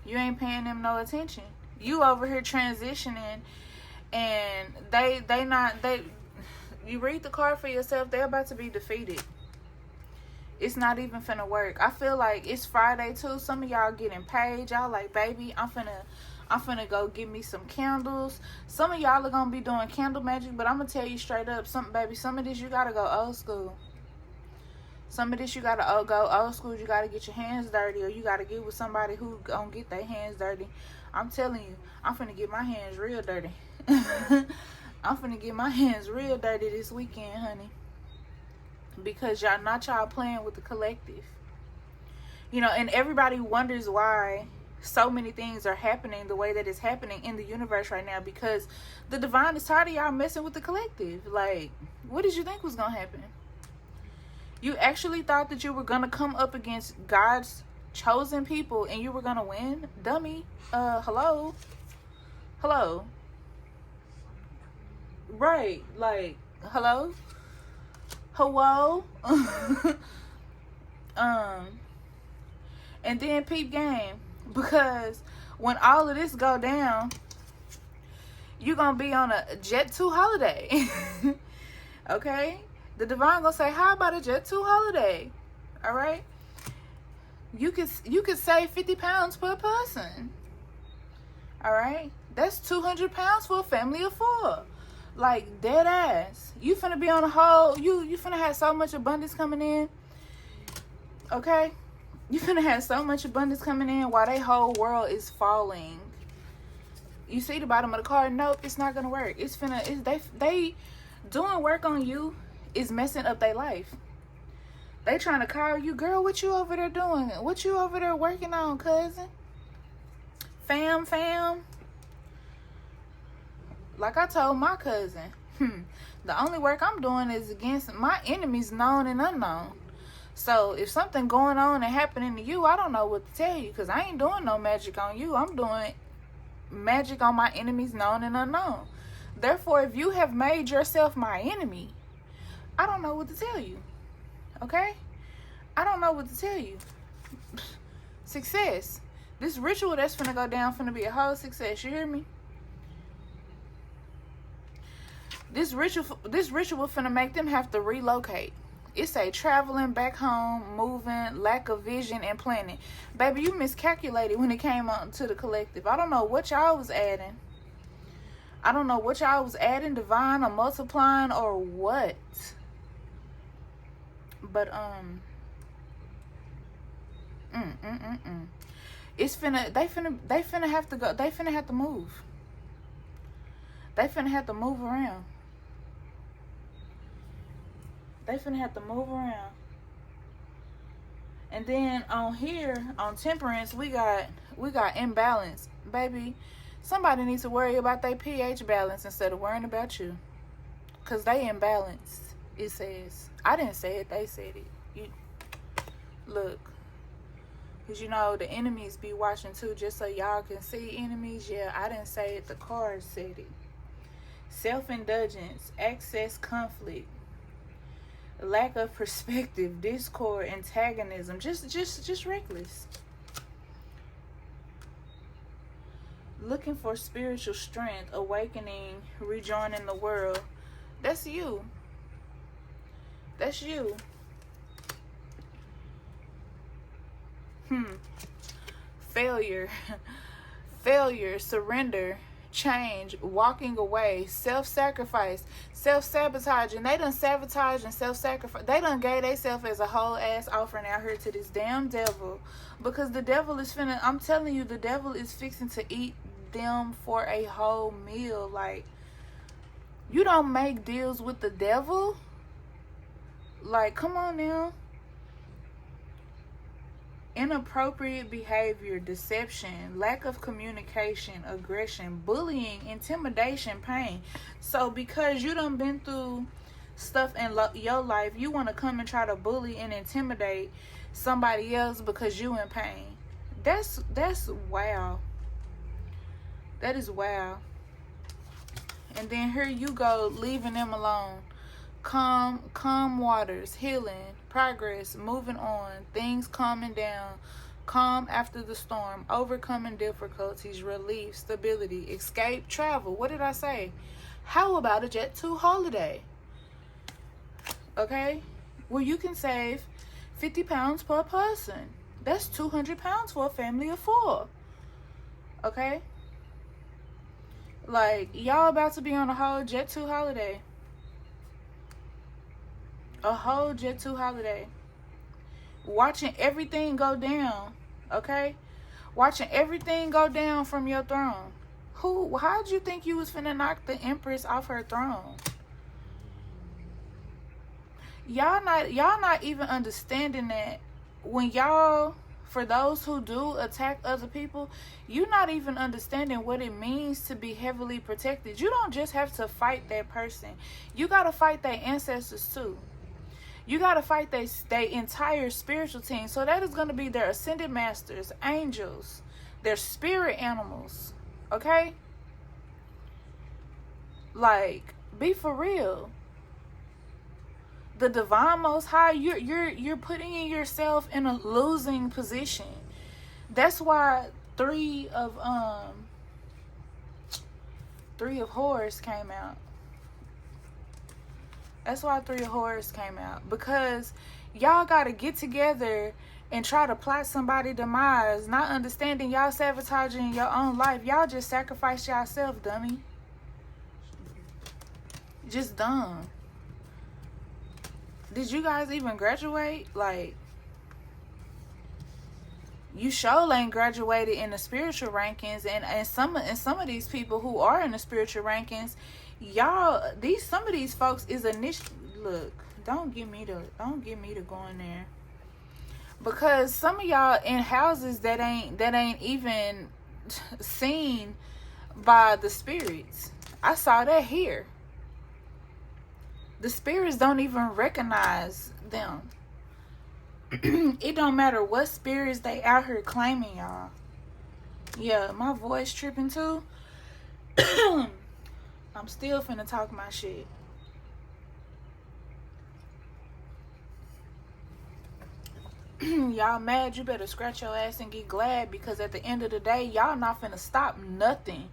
You ain't paying them no attention. You over here transitioning, and they you read the card for yourself, they're about to be defeated. It's not even finna work. I feel like it's Friday too. Some of y'all getting paid. Y'all like, baby, I'm finna go get me some candles. Some of y'all are gonna be doing candle magic, but I'm gonna tell you straight up, some of this you gotta go old school. Some of this you gotta go old school. You gotta get your hands dirty, or you gotta get with somebody who gonna get their hands dirty. I'm telling you, I'm finna get my hands real dirty. I'm finna get my hands real dirty this weekend, honey. Because y'all playing with the collective. You know, and everybody wonders why so many things are happening the way that it's happening in the universe right now, because the divine is tired of y'all messing with the collective. Like, what did you think was gonna happen? You actually thought that you were gonna come up against God's chosen people and you were gonna win? Dummy. Hello? Hello? Right, like, hello? Hello? And then peep game, because when all of this go down, you're gonna be on a Jet 2 holiday. Okay? The divine gonna say, how about a Jet 2 holiday? All right? You could save 50 pounds per person. All right? That's 200 pounds for a family of 4. Like, dead ass. You finna be on a whole, you finna have so much abundance coming in. Okay? You finna have so much abundance coming in while their whole world is falling. You see the bottom of the card? Nope, it's not gonna work. They doing work on you is messing up their life. They trying to call you, girl, what you over there doing? What you over there working on, cousin? Fam. Like I told my cousin, the only work I'm doing is against my enemies, known and unknown. So if something going on and happening to you, I don't know what to tell you, because I ain't doing no magic on you. I'm doing magic on my enemies, known and unknown. Therefore, if you have made yourself my enemy, I don't know what to tell you. Okay? I don't know what to tell you. Success. This ritual that's finna go down finna be a whole success. You hear me? This ritual finna make them have to relocate. It's a traveling back home, moving, lack of vision and planning. Baby, you miscalculated when it came on to the collective. I don't know what y'all was adding. I don't know what y'all was adding, divine or multiplying or what. But it's finna they finna have to go. They finna have to move. They finna have to move around. They finna have to move around. And then on here, on temperance, we got imbalance. Baby, somebody needs to worry about their pH balance instead of worrying about you. Because they imbalanced, it says. I didn't say it, they said it. Look. Because, you know, the enemies be watching too, just so y'all can see enemies. Yeah, I didn't say it, the cards said it. Self-indulgence, excess conflict, lack of perspective, discord, antagonism, just reckless. Looking for spiritual strength, awakening, rejoining the world. That's you. That's you. Failure, surrender, change, walking away, self-sacrifice, self-sabotaging. They done sabotage and self-sacrifice. They done gave themselves as a whole ass offering out here to this damn devil, because the devil is finna, I'm telling you, the devil is fixing to eat them for a whole meal. Like, you don't make deals with the devil. Like, come on now. Inappropriate behavior, deception, lack of communication, aggression, bullying, intimidation, pain. So because you done been through stuff in your life, you want to come and try to bully and intimidate somebody else because you in pain. That's wow. That is wow. And then here you go, leaving them alone. Calm waters, healing, progress, moving on, things calming down, calm after the storm, overcoming difficulties, relief, stability, escape, travel. What did I say? How about a Jet 2 holiday? Okay? Where you can save 50 pounds per person. That's 200 pounds for a family of 4. Okay? Like, y'all about to be on a whole Jet 2 holiday. A whole Jet 2 holiday. Watching everything go down. Okay? Watching everything go down from your throne. How'd you think you was finna knock the Empress off her throne? Y'all not even understanding that when y'all for those who do attack other people, you're not even understanding what it means to be heavily protected. You don't just have to fight that person. You got to fight their ancestors too. You got to fight their entire spiritual team. So that is going to be their ascended masters, angels, their spirit animals. Okay? Like, be for real. The divine most high, you're putting yourself in a losing position. That's why three of horrors came out. That's why 3 of horrors came out. Because y'all gotta get together and try to plot somebody's demise, not understanding y'all sabotaging your own life. Y'all just sacrifice yourself, dummy. Just dumb. Did you guys even graduate? Like, you sure ain't graduated in the spiritual rankings, and some of these people who are in the spiritual rankings, y'all, some of these folks is look, don't get me to go in there, because some of y'all in houses that ain't even seen by the spirits. I saw that here. The spirits don't even recognize them. It don't matter what spirits they out here claiming, y'all. Yeah, my voice tripping too. I'm still finna talk my shit. Y'all mad? You better scratch your ass and get glad, because at the end of the day, y'all not finna stop nothing.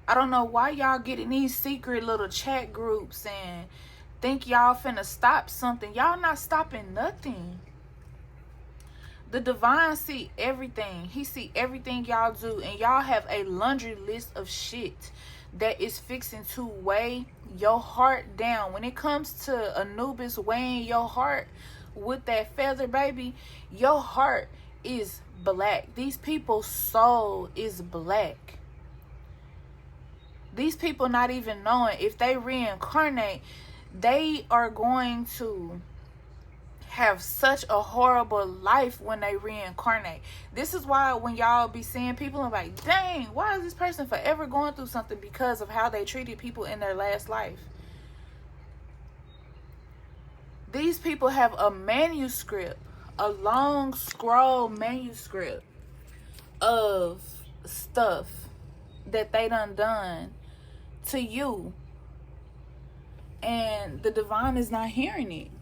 I don't know why y'all get in these secret little chat groups and think y'all finna stop something. Y'all not stopping nothing. The divine see everything. He see everything y'all do, and y'all have a laundry list of shit that is fixing to weigh your heart down. When it comes to Anubis weighing your heart with that feather, baby, your heart is black. These people's soul is black. These people not even knowing if they reincarnate, they are going to have such a horrible life when they reincarnate. This is why when y'all be seeing people, I'm like, dang, why is this person forever going through something? Because of how they treated people in their last life. These people have a manuscript, a long scroll manuscript of stuff that they done to you, and the divine is not hearing it.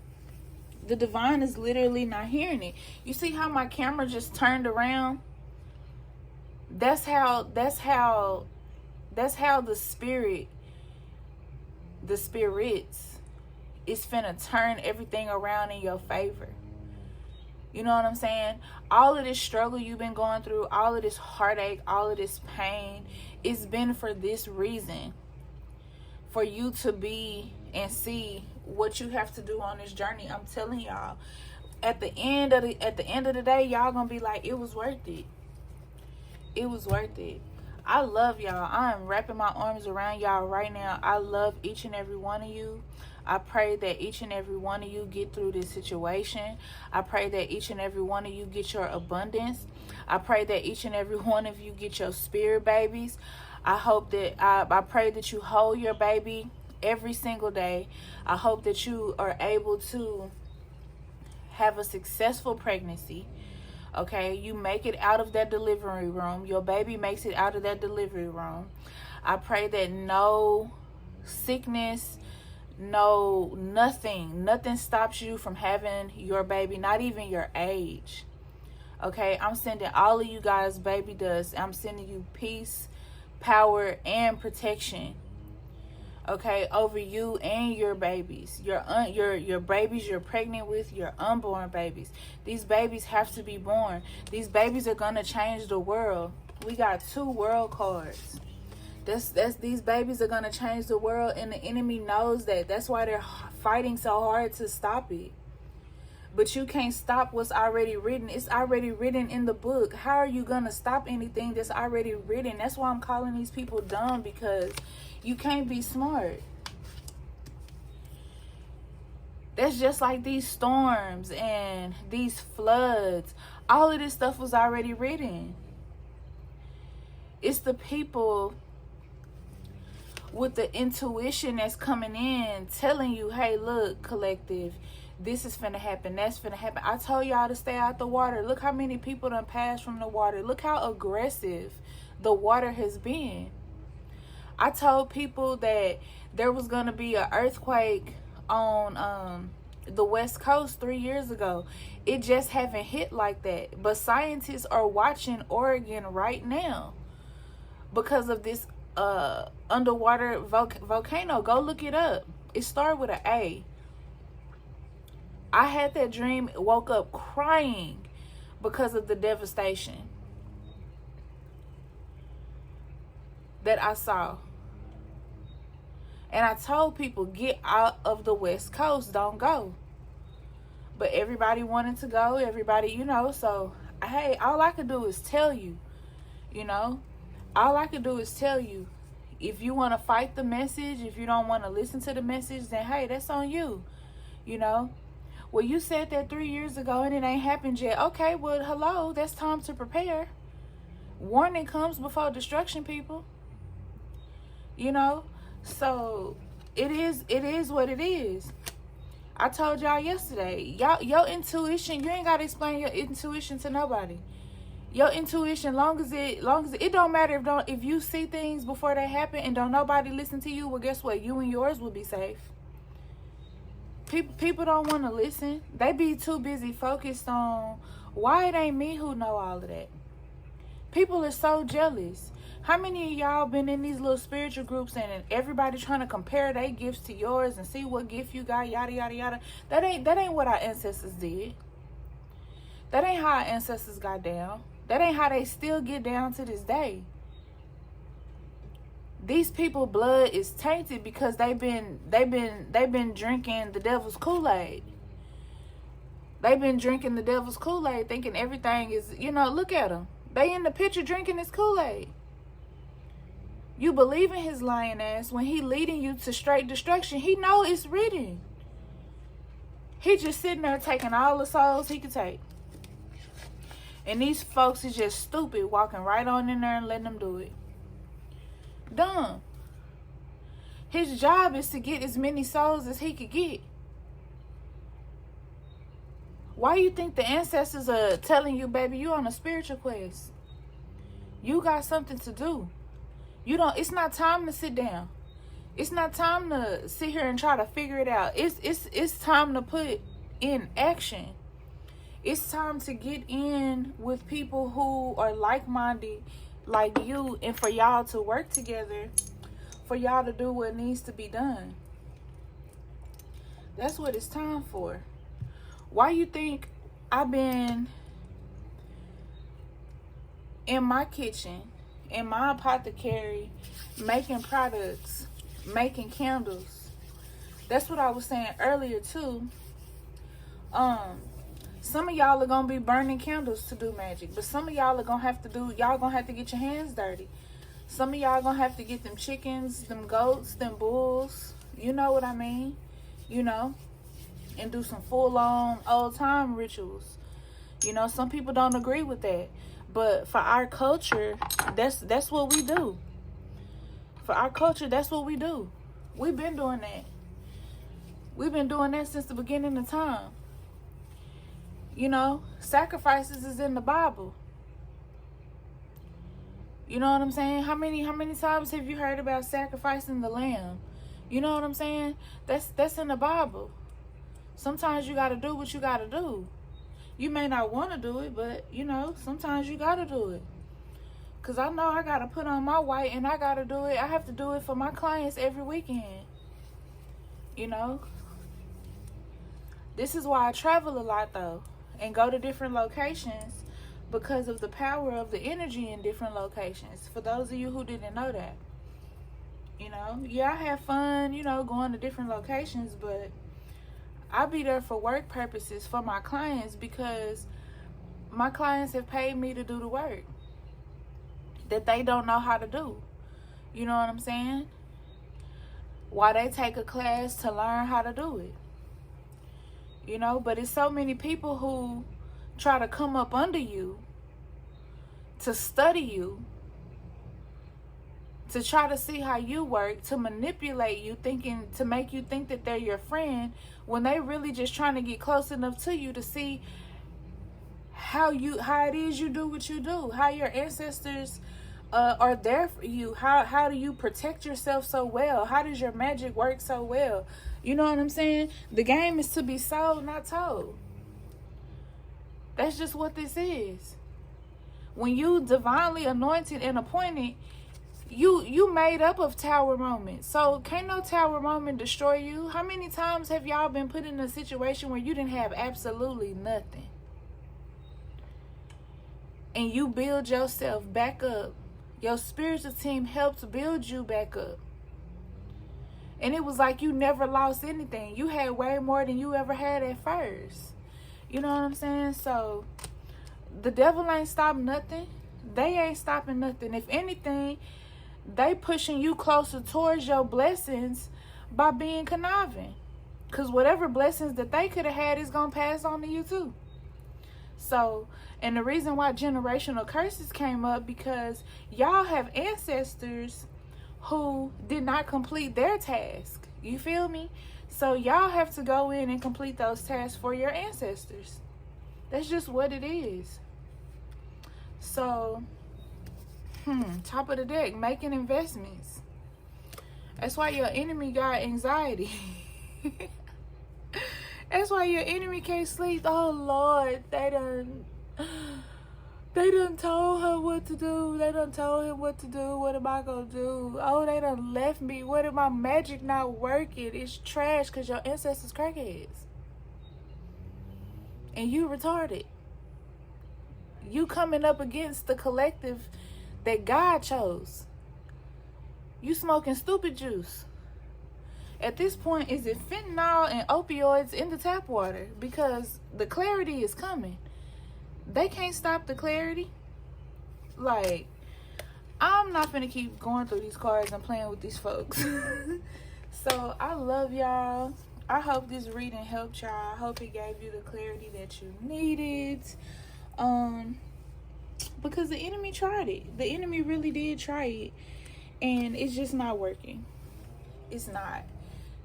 The divine is literally not hearing it. You see how my camera just turned around? That's how the spirits is finna turn everything around in your favor. You know what I'm saying? All of this struggle you've been going through, all of this heartache, all of this pain, it's been for this reason. For you to be and see what you have to do on this journey. I'm telling y'all, at the end of the day, y'all gonna be like, it was worth it. It was worth it. I love y'all. I am wrapping my arms around y'all right now. I love each and every one of you. I pray that each and every one of you get through this situation. I pray that each and every one of you get your abundance. I pray that each and every one of you get your spirit babies. I hope that I pray that you hold your baby every single day. I hope that you are able to have a successful pregnancy. Okay, you make it out of that delivery room. Your baby makes it out of that delivery room. I pray that no sickness, nothing stops you from having your baby, not even your age. Okay, I'm sending all of you guys baby dust. I'm sending you peace, power, and protection. Okay, over you and your babies, your babies you're pregnant with, your unborn babies. These babies have to be born. These babies are gonna change the world. We got 2 world cards. These babies are gonna change the world, and the enemy knows that. That's why they're fighting so hard to stop it. But you can't stop what's already written. It's already written in the book. How are you gonna stop anything that's already written? That's why I'm calling these people dumb, because you can't be smart. That's just like these storms and these floods. All of this stuff was already written. It's the people with the intuition that's coming in telling you, hey, look, collective, this is finna happen, that's finna happen. I told y'all to stay out the water. Look how many people done passed from the water. Look how aggressive the water has been. I told people that there was gonna be an earthquake on the West Coast 3 years ago. It just haven't hit like that. But scientists are watching Oregon right now because of this underwater volcano. Go look it up. It started with an A. I had that dream, woke up crying because of the devastation that I saw. And I told people, get out of the West Coast, don't go. But everybody wanted to go, everybody, you know, so, hey, all I could do is tell you, you know. All I could do is tell you, if you want to fight the message, if you don't want to listen to the message, then hey, that's on you, you know. Well, you said that 3 years ago and it ain't happened yet. Okay, well, hello, that's time to prepare. Warning comes before destruction, people. You know, so it is what it is. I told y'all yesterday, your intuition, you ain't got to explain your intuition to nobody. Your intuition, long as it don't matter if you see things before they happen and don't nobody listen to you, well, guess what? You and yours will be safe. People don't want to listen. They be too busy focused on why it ain't me who know all of that. People are so jealous. How many of y'all been in these little spiritual groups and everybody trying to compare their gifts to yours and see what gift you got, yada yada yada? That ain't what our ancestors did. That ain't how our ancestors got down. That ain't how they still get down to this day. These people blood is tainted because they've been drinking the devil's Kool-Aid. They've been drinking the devil's Kool-Aid thinking everything is, you know, look at them. They in the picture drinking his Kool-Aid. You believe in his lying ass when he leading you to straight destruction. He know it's written. He just sitting there taking all the souls he could take. And these folks is just stupid, walking right on in there and letting them do it. Dumb. His job is to get as many souls as he could get. Why you think the ancestors are telling you, baby, you on a spiritual quest? You got something to do. It's not time to sit down. It's not time to sit here and try to figure it out. It's time to put in action. It's time to get in with people who are like-minded like you, and for y'all to work together, for y'all to do what needs to be done. That's what it's time for. Why you think I've been in my kitchen, in my apothecary, making products, making candles? That's what I was saying earlier too. Some of y'all are gonna be burning candles to do magic, but some of y'all are gonna have to get your hands dirty. Some of y'all gonna have to get them chickens, them goats, them bulls, you know what I mean, you know, and do some full-on old-time rituals. You know, some people don't agree with that, but for our culture, that's what we do. For our culture, that's what we do. We've been doing that. We've been doing that since the beginning of time. You know, sacrifices is in the Bible. You know what I'm saying? How many times have you heard about sacrificing the lamb? You know what I'm saying? That's in the Bible. Sometimes you got to do what you got to do. You may not want to do it, but, you know, sometimes you got to do it. Because I know I got to put on my white and I got to do it. I have to do it for my clients every weekend. You know? This is why I travel a lot, though, and go to different locations, because of the power of the energy in different locations. For those of you who didn't know that. You know? Yeah, I have fun, you know, going to different locations, but I be there for work purposes for my clients, because my clients have paid me to do the work that they don't know how to do. You know what I'm saying? Why they take a class to learn how to do it. you know. But it's so many people who try to come up under you, to study you, to try to see how you work, to manipulate you, thinking, to make you think that they're your friend, when they really just trying to get close enough to you to see how it is you do what you do, how your ancestors are there for you, how do you protect yourself so well, how does your magic work so well. You know what I'm saying? The game is to be sold, not told. That's just what this is. When you divinely anointed and appointed, you made up of tower moments. So can't no tower moment destroy you. How many times have y'all been put in a situation where you didn't have absolutely nothing, and you build yourself back up? Your spiritual team helped build you back up, and it was like you never lost anything. You had way more than you ever had at first. You know what I'm saying? So the devil ain't stopping nothing. They ain't stopping nothing. If anything, they pushing you closer towards your blessings by being conniving. Because whatever blessings that they could have had is going to pass on to you too. So, and the reason why generational curses came up, because y'all have ancestors who did not complete their task. You feel me? So y'all have to go in and complete those tasks for your ancestors. That's just what it is. So, top of the deck, making investments. That's why your enemy got anxiety. That's why your enemy can't sleep. Oh Lord, they done told her what to do. They done told him what to do. What am I gonna do? Oh, they done left me. What if my magic not working? It's trash because your ancestors crackheads. And you retarded. You coming up against the collective that God chose. You smoking stupid juice. At this point, is it fentanyl and opioids in the tap water? Because the clarity is coming. They can't stop the clarity. Like, I'm not gonna keep going through these cards and playing with these folks. So I love y'all. I hope this reading helped y'all. I hope it gave you the clarity that you needed. Because the enemy tried it. The enemy really did try it. And it's just not working. It's not.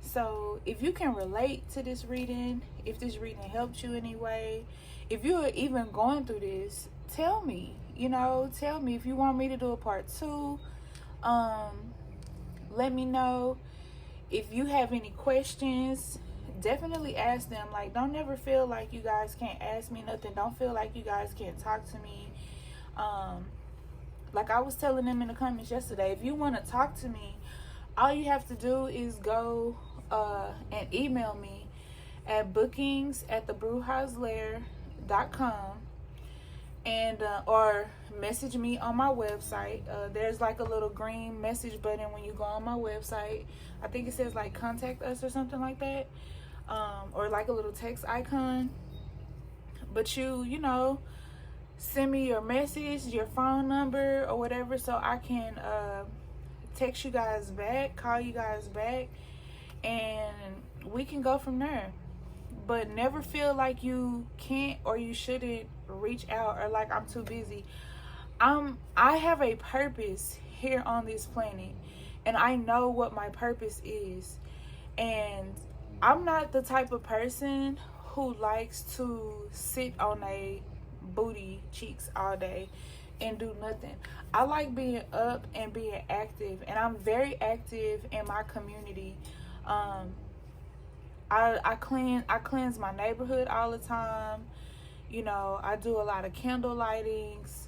So if you can relate to this reading, if this reading helped you anyway, if you're even going through this, tell me. You know, tell me if you want me to do a part 2. Let me know. If you have any questions, definitely ask them. Like, don't ever feel like you guys can't ask me nothing. Don't feel like you guys can't talk to me. Like I was telling them in the comments yesterday, if you want to talk to me, all you have to do is go and email me at bookings@thebrujasLair.com, and or message me on my website. There's like a little green message button when you go on my website. I think it says like contact us or something like that, or like a little text icon. But you know, send me your message, your phone number or whatever, so I can text you guys back, call you guys back, and we can go from there. But never feel like you can't or you shouldn't reach out, or like I'm too busy. I have a purpose here on this planet, and I know what my purpose is. And I'm not the type of person who likes to sit on a booty cheeks all day and do nothing. I like being up and being active, and I'm very active in my community. I cleanse my neighborhood all the time. You know, I do a lot of candle lightings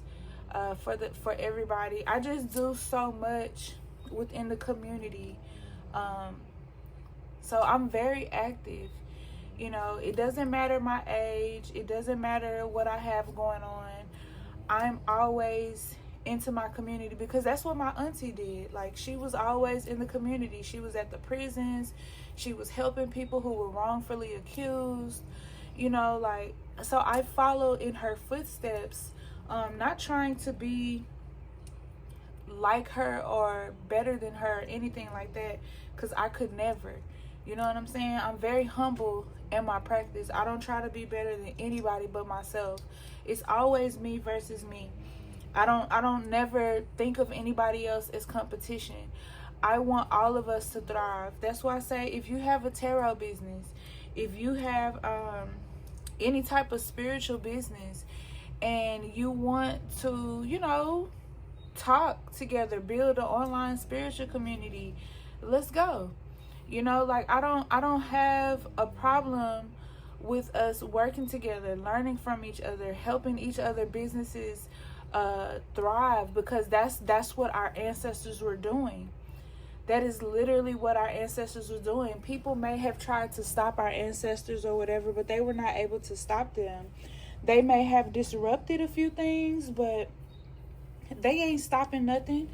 for everybody. I just do so much within the community. So I'm very active. You know, it doesn't matter my age. It doesn't matter what I have going on. I'm always into my community, because that's what my auntie did. Like, she was always in the community. She was at the prisons. She was helping people who were wrongfully accused. You know, like, so I follow in her footsteps, not trying to be like her or better than her or anything like that, because I could never. You know what I'm saying? I'm very humble in my practice. I don't try to be better than anybody but myself. It's always me versus me. I don't never think of anybody else as competition. I want all of us to thrive. That's why I say, if you have a tarot business, if you have any type of spiritual business, and you want to, you know, talk together, build an online spiritual community, let's go. You know, like I don't have a problem with us working together, learning from each other, helping each other businesses thrive, because that's what our ancestors were doing. That is literally what our ancestors were doing. People may have tried to stop our ancestors or whatever, but they were not able to stop them. They may have disrupted a few things, but they ain't stopping nothing.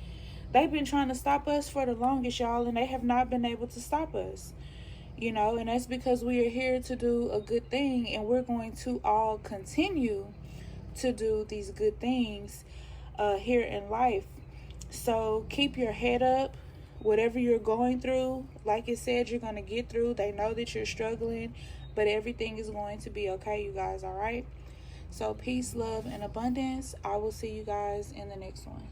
They've been trying to stop us for the longest, y'all, and they have not been able to stop us. You know, and that's because we are here to do a good thing, and we're going to all continue to do these good things here in life. So keep your head up. Whatever you're going through, like it said, you're going to get through. They know that you're struggling, but everything is going to be okay, you guys, all right? So peace, love, and abundance. I will see you guys in the next one.